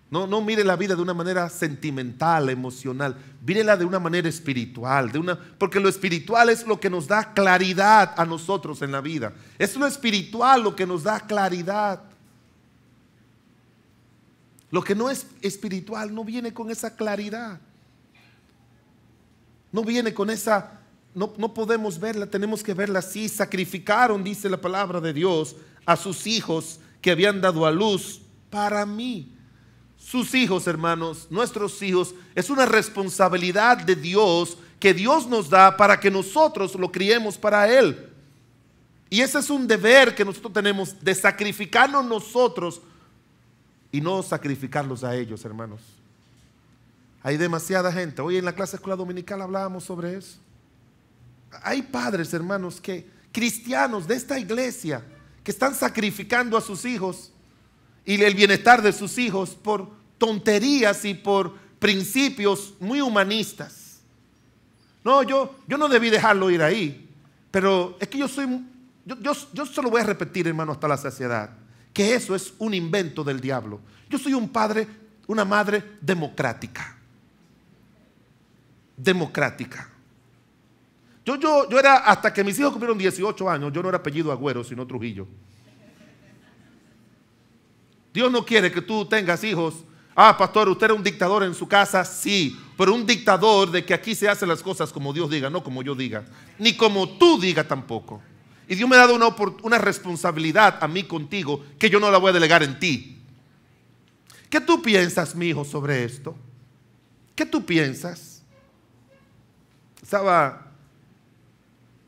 No mire la vida de una manera sentimental, emocional. Mírela de una manera espiritual, porque lo espiritual es lo que nos da claridad a nosotros en la vida. Es lo espiritual lo que nos da claridad. Lo que no es espiritual no viene con esa claridad. No viene con esa, no podemos verla, tenemos que verla así. Sacrificaron, dice la palabra de Dios, a sus hijos que habían dado a luz para mí. Sus hijos, hermanos, nuestros hijos, es una responsabilidad de Dios que Dios nos da para que nosotros lo criemos para Él. Y ese es un deber que nosotros tenemos de sacrificarnos nosotros y no sacrificarlos a ellos, hermanos. Hay demasiada gente. Hoy en la clase de escuela dominical hablábamos sobre eso. Hay padres, hermanos, cristianos de esta iglesia que están sacrificando a sus hijos y el bienestar de sus hijos por tonterías y por principios muy humanistas. No, yo no debí dejarlo ir ahí, pero es que yo se lo voy a repetir, hermano, hasta la saciedad. que eso es un invento del diablo. Yo soy un padre, una madre democrática. Democrática. Yo era, hasta que mis hijos cumplieron 18 años, yo no era apellido Agüero, sino Trujillo. Dios no quiere que tú tengas hijos. Ah, pastor, usted era un dictador en su casa, sí, pero un dictador de que aquí se hacen las cosas como Dios diga, no como yo diga, ni como tú digas tampoco. Y Dios me ha dado una responsabilidad a mí contigo que yo no la voy a delegar en ti. ¿Qué tú piensas, mi hijo, sobre esto? ¿Qué tú piensas? Estaba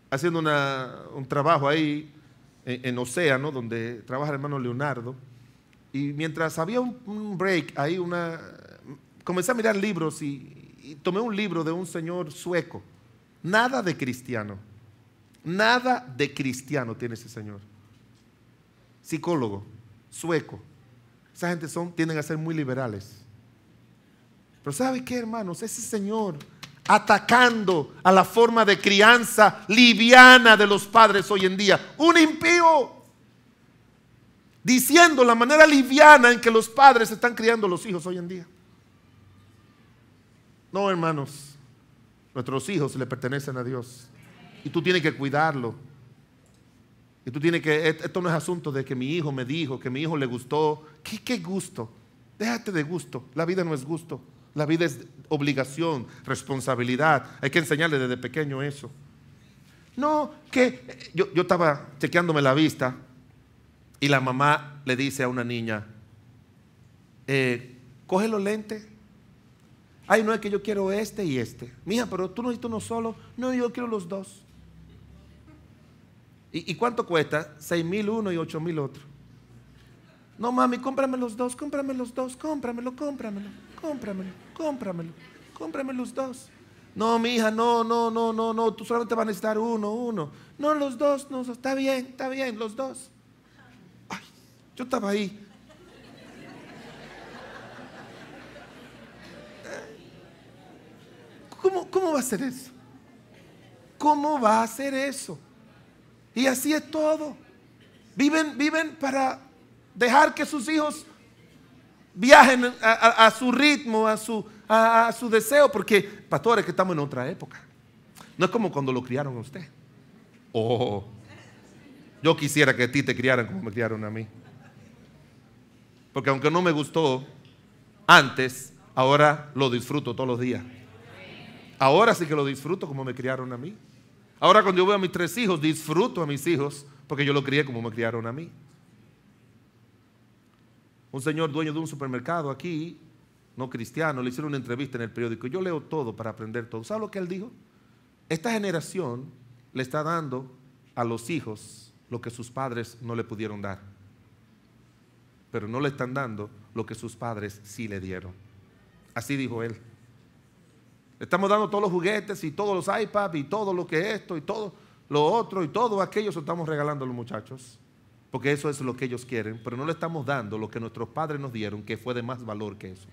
haciendo un trabajo ahí en Océano, donde trabaja el hermano Leonardo. Y mientras había un break, ahí comencé a mirar libros y tomé un libro de un señor sueco. Nada de cristiano. Nada de cristiano tiene ese señor. Psicólogo, sueco. Esa gente tienden a ser muy liberales. Pero ¿sabe qué, hermanos? Ese señor atacando a la forma de crianza liviana de los padres hoy en día. Un impío. Diciendo la manera liviana en que los padres están criando a los hijos hoy en día. No, hermanos, nuestros hijos le pertenecen a Dios y tú tienes que cuidarlo. Y tú tienes que, esto no es asunto de que mi hijo me dijo, que mi hijo le gustó. ¿Qué gusto? Déjate de gusto. La vida no es gusto. La vida es obligación, responsabilidad. Hay que enseñarle desde pequeño eso. No, que yo estaba chequeándome la vista. Y la mamá le dice a una niña, coge los lentes. Ay, no, es que yo quiero este y este. Mija, pero tú no necesitas uno solo. No, yo quiero los dos. ¿Y cuánto cuesta? 6,000 uno y 8,000 otro. No, mami, cómprame los dos, cómprame los dos, cómpramelo los dos. No, mija, no, tú solamente vas a necesitar uno. No, los dos, no, está bien, los dos. Ay, yo estaba ahí. ¿Cómo va a ser eso? ¿Cómo va a ser eso? Y así es todo. Viven para dejar que sus hijos viajen a su ritmo, a su deseo. Porque, pastores, que estamos en otra época. No es como cuando lo criaron a usted. Oh, yo quisiera que a ti te criaran como me criaron a mí. Porque aunque no me gustó antes, ahora lo disfruto todos los días. Ahora sí que lo disfruto como me criaron a mí. Ahora cuando yo veo a mis 3 hijos, disfruto a mis hijos porque yo lo crié como me criaron a mí. Un señor dueño de un supermercado aquí, no cristiano, le hicieron una entrevista en el periódico. Yo leo todo para aprender todo. ¿Sabe lo que él dijo? Esta generación le está dando a los hijos lo que sus padres no le pudieron dar. Pero no le están dando lo que sus padres sí le dieron. Así dijo él. Le estamos dando todos los juguetes y todos los iPads y todo lo que es esto y todo lo otro y todo aquello se lo estamos regalando a los muchachos. Porque eso es lo que ellos quieren, pero no le estamos dando lo que nuestros padres nos dieron, que fue de más valor que eso.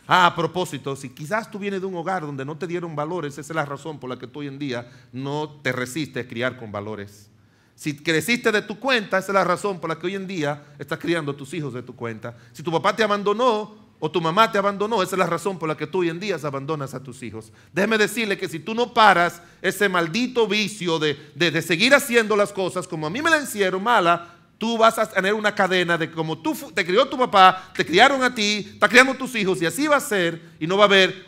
A propósito, si quizás tú vienes de un hogar donde no te dieron valores, esa es la razón por la que tú hoy en día no te resistes a criar con valores. Si creciste de tu cuenta, esa es la razón por la que hoy en día estás criando a tus hijos de tu cuenta. Si tu papá te abandonó o tu mamá te abandonó, esa es la razón por la que tú hoy en día abandonas a tus hijos. Déjeme decirle que si tú no paras ese maldito vicio de seguir haciendo las cosas como a mí me la hicieron mala, tú vas a tener una cadena de como te crió tu papá, te criaron a ti, está criando a tus hijos y así va a ser y no va a haber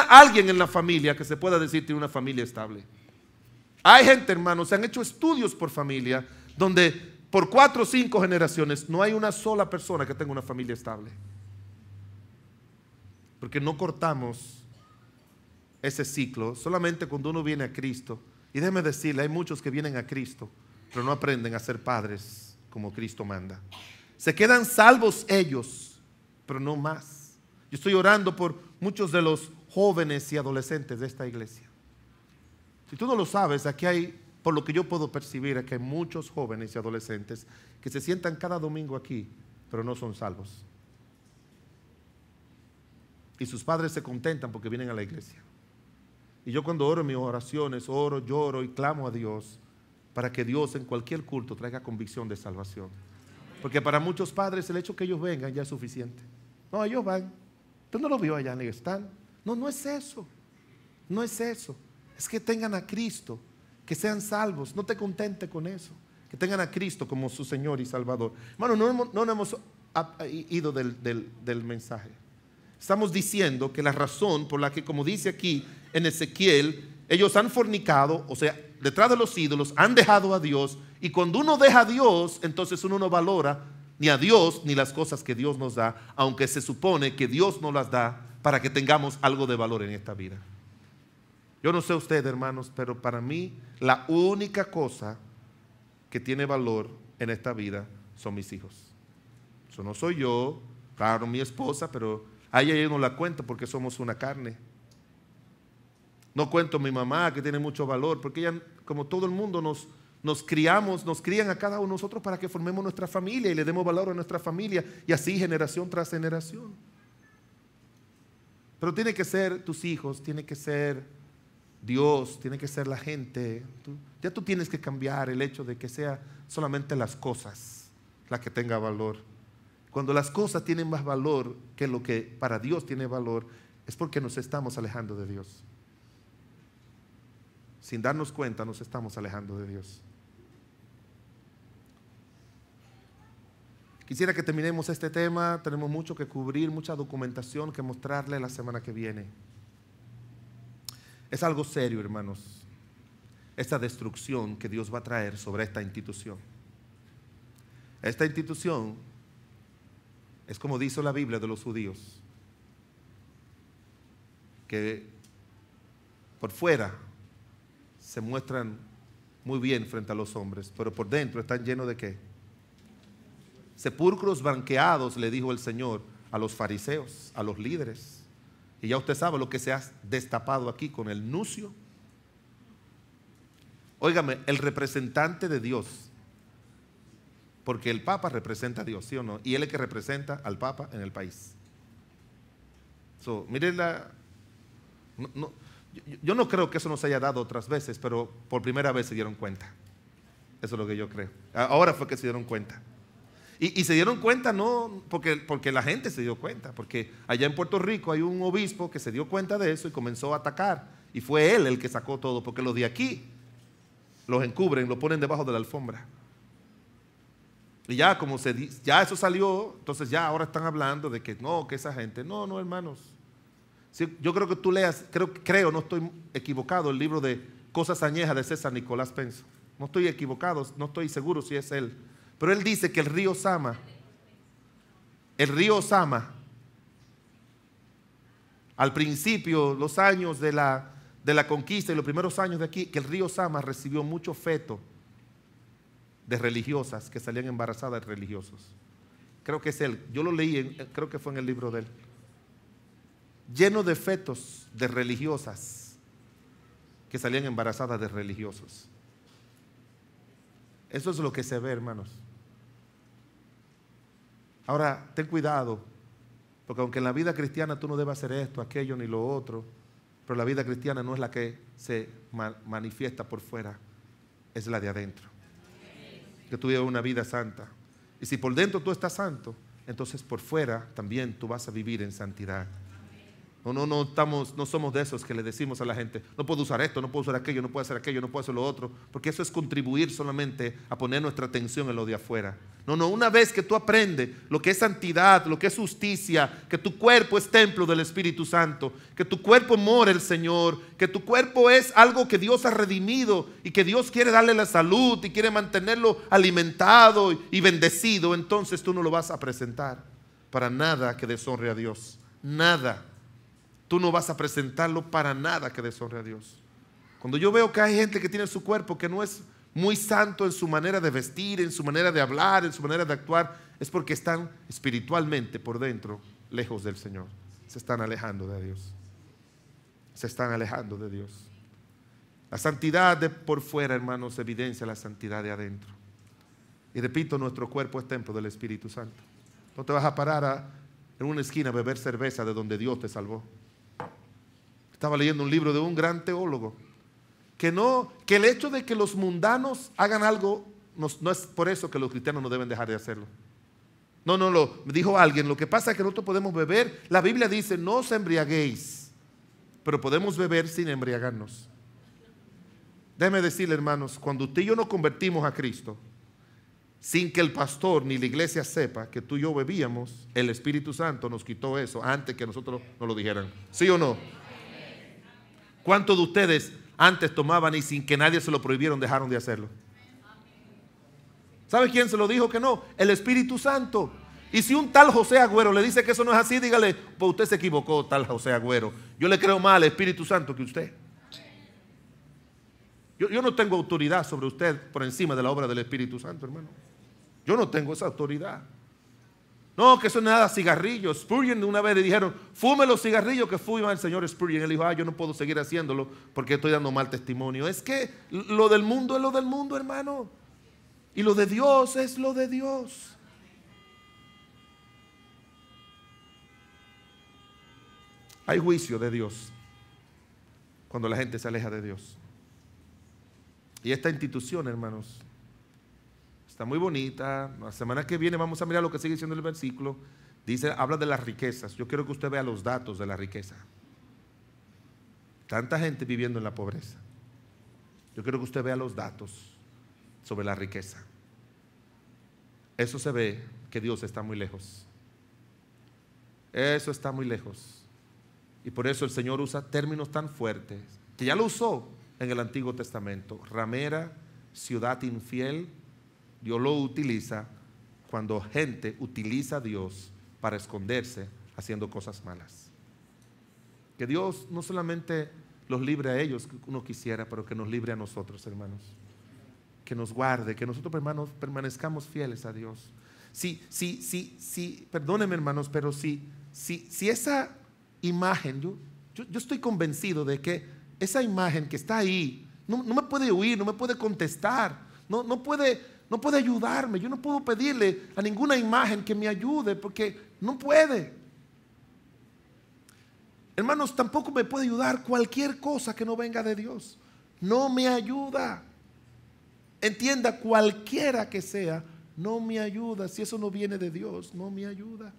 alguien en la familia que se pueda decir tiene una familia estable. Hay gente, hermanos, se han hecho estudios por familia donde por 4 o 5 generaciones no hay una sola persona que tenga una familia estable. Porque no cortamos ese ciclo solamente cuando uno viene a Cristo. Y déjeme decirle, hay muchos que vienen a Cristo, pero no aprenden a ser padres como Cristo manda. Se quedan salvos ellos, pero no más. Yo estoy orando por muchos de los jóvenes y adolescentes de esta iglesia. Si tú no lo sabes, aquí hay, por lo que yo puedo percibir, aquí hay muchos jóvenes y adolescentes que se sientan cada domingo aquí, pero no son salvos. Y sus padres se contentan porque vienen a la iglesia. Y yo cuando oro en mis oraciones, oro, lloro y clamo a Dios para que Dios en cualquier culto traiga convicción de salvación. Porque para muchos padres el hecho que ellos vengan ya es suficiente. No, ellos van. Usted no lo vio allá ni están. No, no es eso. No es eso. Es que tengan a Cristo, que sean salvos. No te contentes con eso. Que tengan a Cristo como su Señor y Salvador. Hermano, no hemos ido del mensaje. Estamos diciendo que la razón por la que, como dice aquí en Ezequiel, ellos han fornicado, o sea, detrás de los ídolos, han dejado a Dios. Y cuando uno deja a Dios, entonces uno no valora ni a Dios ni las cosas que Dios nos da, aunque se supone que Dios nos las da para que tengamos algo de valor en esta vida. Yo no sé usted, hermanos, pero para mí la única cosa que tiene valor en esta vida son mis hijos. Eso no soy yo, claro, mi esposa, pero a ella yo no la cuento porque somos una carne. No cuento a mi mamá, que tiene mucho valor, porque ella, como todo el mundo, nos crían a cada uno de nosotros para que formemos nuestra familia y le demos valor a nuestra familia, y así generación tras generación. Pero tiene que ser tus hijos, tiene que ser Dios, tiene que ser la gente. Ya tú tienes que cambiar el hecho de que sea solamente las cosas las que tengan valor. Cuando las cosas tienen más valor que lo que para Dios tiene valor, es porque nos estamos alejando de Dios. Sin darnos cuenta, nos estamos alejando de Dios. Quisiera que terminemos este tema. Tenemos mucho que cubrir, mucha documentación que mostrarle la semana que viene. Es algo serio, hermanos, esta destrucción que Dios va a traer sobre esta institución. Esta institución es como dice la Biblia de los judíos, que por fuera se muestran muy bien frente a los hombres, pero por dentro están llenos de ¿qué? Sepulcros blanqueados, le dijo el Señor a los fariseos, a los líderes. Y ya usted sabe lo que se ha destapado aquí con el nuncio. Óigame, el representante de Dios, porque el Papa representa a Dios, ¿sí o no? Y él es el que representa al Papa en el país. Miren yo no creo que eso no se haya dado otras veces, pero por primera vez se dieron cuenta. Eso es lo que yo creo. Ahora fue que se dieron cuenta. Y se dieron cuenta no porque la gente se dio cuenta, porque allá en Puerto Rico hay un obispo que se dio cuenta de eso y comenzó a atacar, y fue él el que sacó todo, porque los de aquí los encubren, los ponen debajo de la alfombra. Y ya como ya eso salió, entonces ya ahora están hablando de que no, que esa gente, no hermanos. Sí, yo creo que tú leas, creo, no estoy equivocado, el libro de Cosas Añejas de César Nicolás Penso. No estoy equivocado, no estoy seguro si es él. Pero él dice que el río Sama, al principio, los años de la conquista y los primeros años de aquí, que el río Sama recibió mucho feto de religiosas que salían embarazadas de religiosos. Creo que es él, yo lo leí, creo que fue en el libro de él. Lleno de fetos de religiosas que salían embarazadas de religiosos. Eso es lo que se ve, hermanos. Ahora, ten cuidado, porque aunque en la vida cristiana tú no debes hacer esto, aquello ni lo otro, pero la vida cristiana no es la que se manifiesta por fuera, es la de adentro. Que tú vivas una vida santa. Y si por dentro tú estás santo, entonces por fuera también tú vas a vivir en santidad. No somos de esos que le decimos a la gente, no puedo usar esto, no puedo usar aquello, no puedo hacer aquello, no puedo hacer lo otro, porque eso es contribuir solamente a poner nuestra atención en lo de afuera. Una vez que tú aprendes lo que es santidad, lo que es justicia, que tu cuerpo es templo del Espíritu Santo, que tu cuerpo mora el Señor, que tu cuerpo es algo que Dios ha redimido y que Dios quiere darle la salud y quiere mantenerlo alimentado y bendecido, entonces tú no lo vas a presentar para nada que deshonre a Dios. Nada. Tú no vas a presentarlo para nada que deshonre a Dios. Cuando yo veo que hay gente que tiene su cuerpo que no es muy santo en su manera de vestir, en su manera de hablar, en su manera de actuar, es porque están espiritualmente por dentro lejos del Señor. Se están alejando de Dios. Se están alejando de Dios. La santidad de por fuera, hermanos, evidencia la santidad de adentro. Y repito, nuestro cuerpo es templo del Espíritu Santo. No te vas a parar en una esquina a beber cerveza de donde Dios te salvó. Estaba leyendo un libro de un gran teólogo que el hecho de que los mundanos hagan algo no es por eso que los cristianos no deben dejar de hacerlo. No, no, me dijo alguien, lo que pasa es que nosotros podemos beber, la Biblia dice, no os embriaguéis, pero podemos beber sin embriagarnos. Déjeme decirle, hermanos, cuando usted y yo nos convertimos a Cristo, sin que el pastor ni la iglesia sepa que tú y yo bebíamos, el Espíritu Santo nos quitó eso antes que nosotros nos lo dijeran. ¿Sí o no? ¿Cuántos de ustedes antes tomaban y sin que nadie se lo prohibieron dejaron de hacerlo? ¿Sabe quién se lo dijo que no? El Espíritu Santo. Y si un tal José Agüero le dice que eso no es así, dígale, pues usted se equivocó, tal José Agüero. Yo le creo más al Espíritu Santo que usted. Yo no tengo autoridad sobre usted por encima de la obra del Espíritu Santo, hermano. Yo no tengo esa autoridad. No, que eso no es nada cigarrillos. Spurgeon una vez le dijeron, fume los cigarrillos que fuma el señor Spurgeon. Él dijo, yo no puedo seguir haciéndolo porque estoy dando mal testimonio. Es que lo del mundo es lo del mundo, hermano. Y lo de Dios es lo de Dios. Hay juicio de Dios cuando la gente se aleja de Dios. Y esta institución, hermanos, está muy bonita. La semana que viene vamos a mirar lo que sigue diciendo el versículo. Dice, habla de las riquezas. Yo quiero que usted vea los datos de la riqueza. Tanta gente viviendo en la pobreza. Yo quiero que usted vea los datos sobre la riqueza. Eso se ve que Dios está muy lejos. Eso está muy lejos. Y por eso el Señor usa términos tan fuertes, que ya lo usó en el Antiguo Testamento. Ramera, ciudad infiel. Dios lo utiliza cuando gente utiliza a Dios para esconderse haciendo cosas malas. Que Dios no solamente los libre a ellos, que uno quisiera, pero que nos libre a nosotros, hermanos. Que nos guarde, que nosotros, hermanos, permanezcamos fieles a Dios. Perdónenme, hermanos, pero si esa imagen, yo estoy convencido de que esa imagen que está ahí no me puede oír, no me puede contestar, no puede ayudarme. Yo no puedo pedirle a ninguna imagen que me ayude porque no puede. Hermanos, tampoco me puede ayudar cualquier cosa que no venga de Dios. No me ayuda. Entienda, cualquiera que sea, no me ayuda. Si eso no viene de Dios, no me ayuda.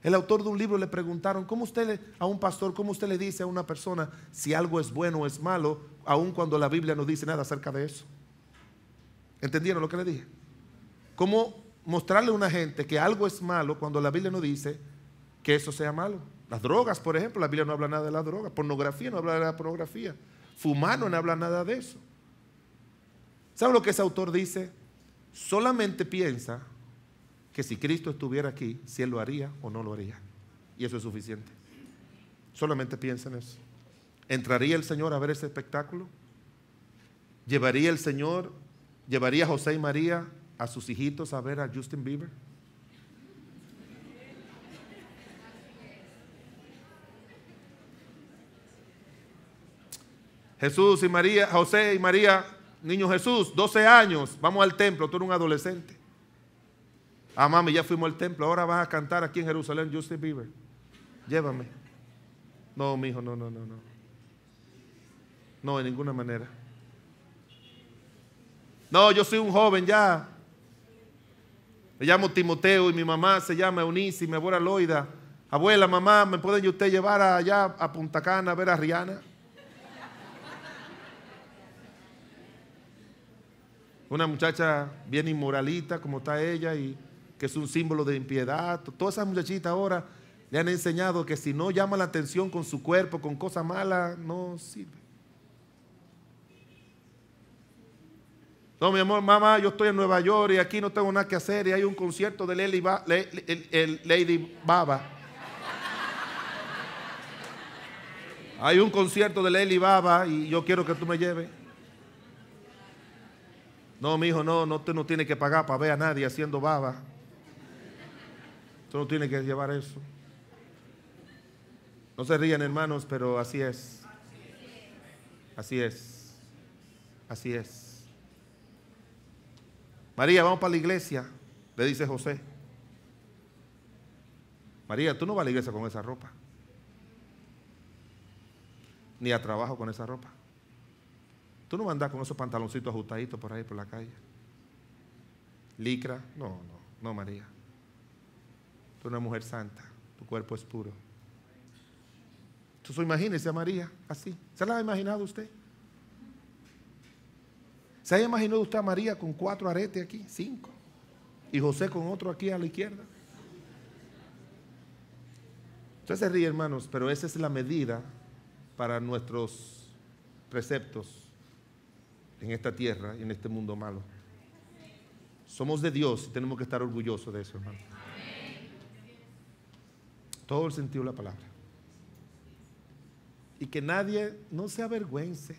El autor de un libro le preguntaron, a un pastor, ¿cómo usted le dice a una persona si algo es bueno o es malo, aun cuando la Biblia no dice nada acerca de eso? ¿Entendieron lo que le dije? ¿Cómo mostrarle a una gente que algo es malo cuando la Biblia no dice que eso sea malo? Las drogas, por ejemplo, la Biblia no habla nada de las drogas. Pornografía, no habla de la pornografía. Fumar, no habla nada de eso. ¿Sabe lo que ese autor dice? Solamente piensa que si Cristo estuviera aquí, si Él lo haría o no lo haría. Y eso es suficiente. Solamente piensa en eso. ¿Entraría el Señor a ver ese espectáculo? ¿Llevaría a José y María a sus hijitos a ver a Justin Bieber? Jesús y María, José y María, niño Jesús, 12 años, vamos al templo, tú eres un adolescente. Mami, ya fuimos al templo, ahora vas a cantar aquí en Jerusalén Justin Bieber. Llévame. No, mijo, no. No, de ninguna manera. No, yo soy un joven ya. Me llamo Timoteo y mi mamá se llama Eunice y mi abuela Loida. Abuela, mamá, ¿me pueden usted llevar allá a Punta Cana a ver a Rihanna? Una muchacha bien inmoralita como está ella y que es un símbolo de impiedad. Todas esas muchachitas ahora le han enseñado que si no llama la atención con su cuerpo, con cosas malas, no sirve. No, mi amor, mamá, yo estoy en Nueva York y aquí no tengo nada que hacer y hay un concierto de Lady Baba. Hay un concierto de Lady Baba y yo quiero que tú me lleves. No, mi hijo, no, usted no tiene que pagar para ver a nadie haciendo baba. Usted no tiene que llevar eso. No se rían, hermanos, pero así es. Así es. Así es. María, vamos para la iglesia, le dice José. María, tú no vas a la iglesia con esa ropa. Ni a trabajo con esa ropa. Tú no vas a andar con esos pantaloncitos ajustaditos por ahí por la calle. Licra, no, María. Tú eres una mujer santa, tu cuerpo es puro. Entonces imagínese a María así. ¿Se la ha imaginado usted? ¿Se ha imaginado usted a María con 4 aretes aquí? 5. Y José con otro aquí a la izquierda. Usted se ríe, hermanos, pero esa es la medida para nuestros preceptos en esta tierra y en este mundo malo. Somos de Dios y tenemos que estar orgullosos de eso, hermano. Todo el sentido de la palabra. Y que nadie no se avergüence.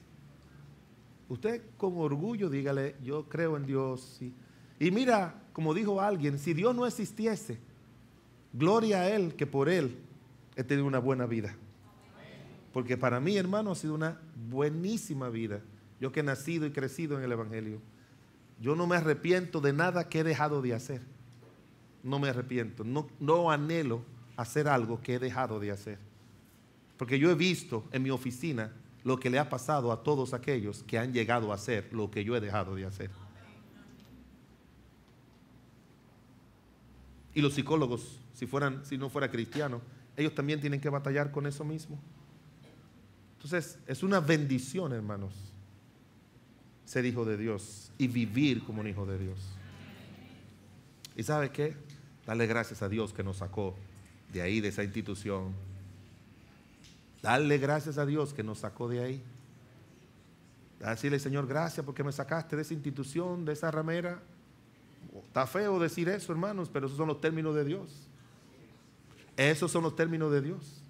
Usted con orgullo dígale, yo creo en Dios. Sí. Y mira, como dijo alguien, si Dios no existiese, gloria a Él que por Él he tenido una buena vida. Porque para mí, hermano, ha sido una buenísima vida. Yo que he nacido y crecido en el Evangelio. Yo no me arrepiento de nada que he dejado de hacer. No me arrepiento. No anhelo hacer algo que he dejado de hacer. Porque yo he visto en mi oficina lo que le ha pasado a todos aquellos que han llegado a hacer lo que yo he dejado de hacer. Y los psicólogos, si no fuera cristiano, ellos también tienen que batallar con eso mismo. Entonces, es una bendición, hermanos, ser hijo de Dios y vivir como un hijo de Dios. ¿Y sabe qué? Darle gracias a Dios que nos sacó de ahí, de esa institución. Darle gracias a Dios que nos sacó de ahí. Decirle, Señor, gracias porque me sacaste de esa institución, de esa ramera. Está feo decir eso, hermanos, pero esos son los términos de Dios. Esos son los términos de Dios.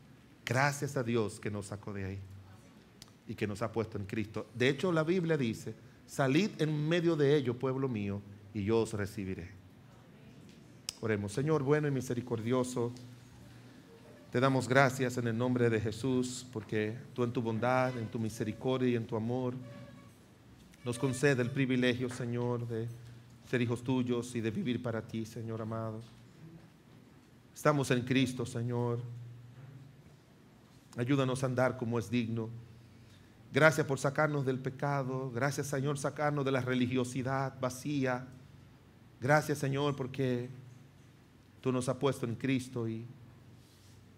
Gracias a Dios que nos sacó de ahí y que nos ha puesto en Cristo. De hecho, la Biblia dice, salid en medio de ellos, pueblo mío, y yo os recibiré. Oremos. Señor bueno y misericordioso, te damos gracias en el nombre de Jesús, porque tú en tu bondad, en tu misericordia y en tu amor nos concede el privilegio, Señor, de ser hijos tuyos y de vivir para ti, Señor amado. Estamos en Cristo, Señor. Ayúdanos a andar como es digno. Gracias por sacarnos del pecado. Gracias, Señor, sacarnos de la religiosidad vacía. Gracias, Señor, porque tú nos has puesto en Cristo y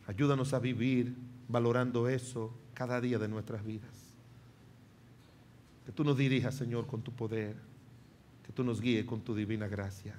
ayúdanos a vivir valorando eso cada día de nuestras vidas. Que tú nos dirijas, Señor, con tu poder. Que tú nos guíes con tu divina gracia.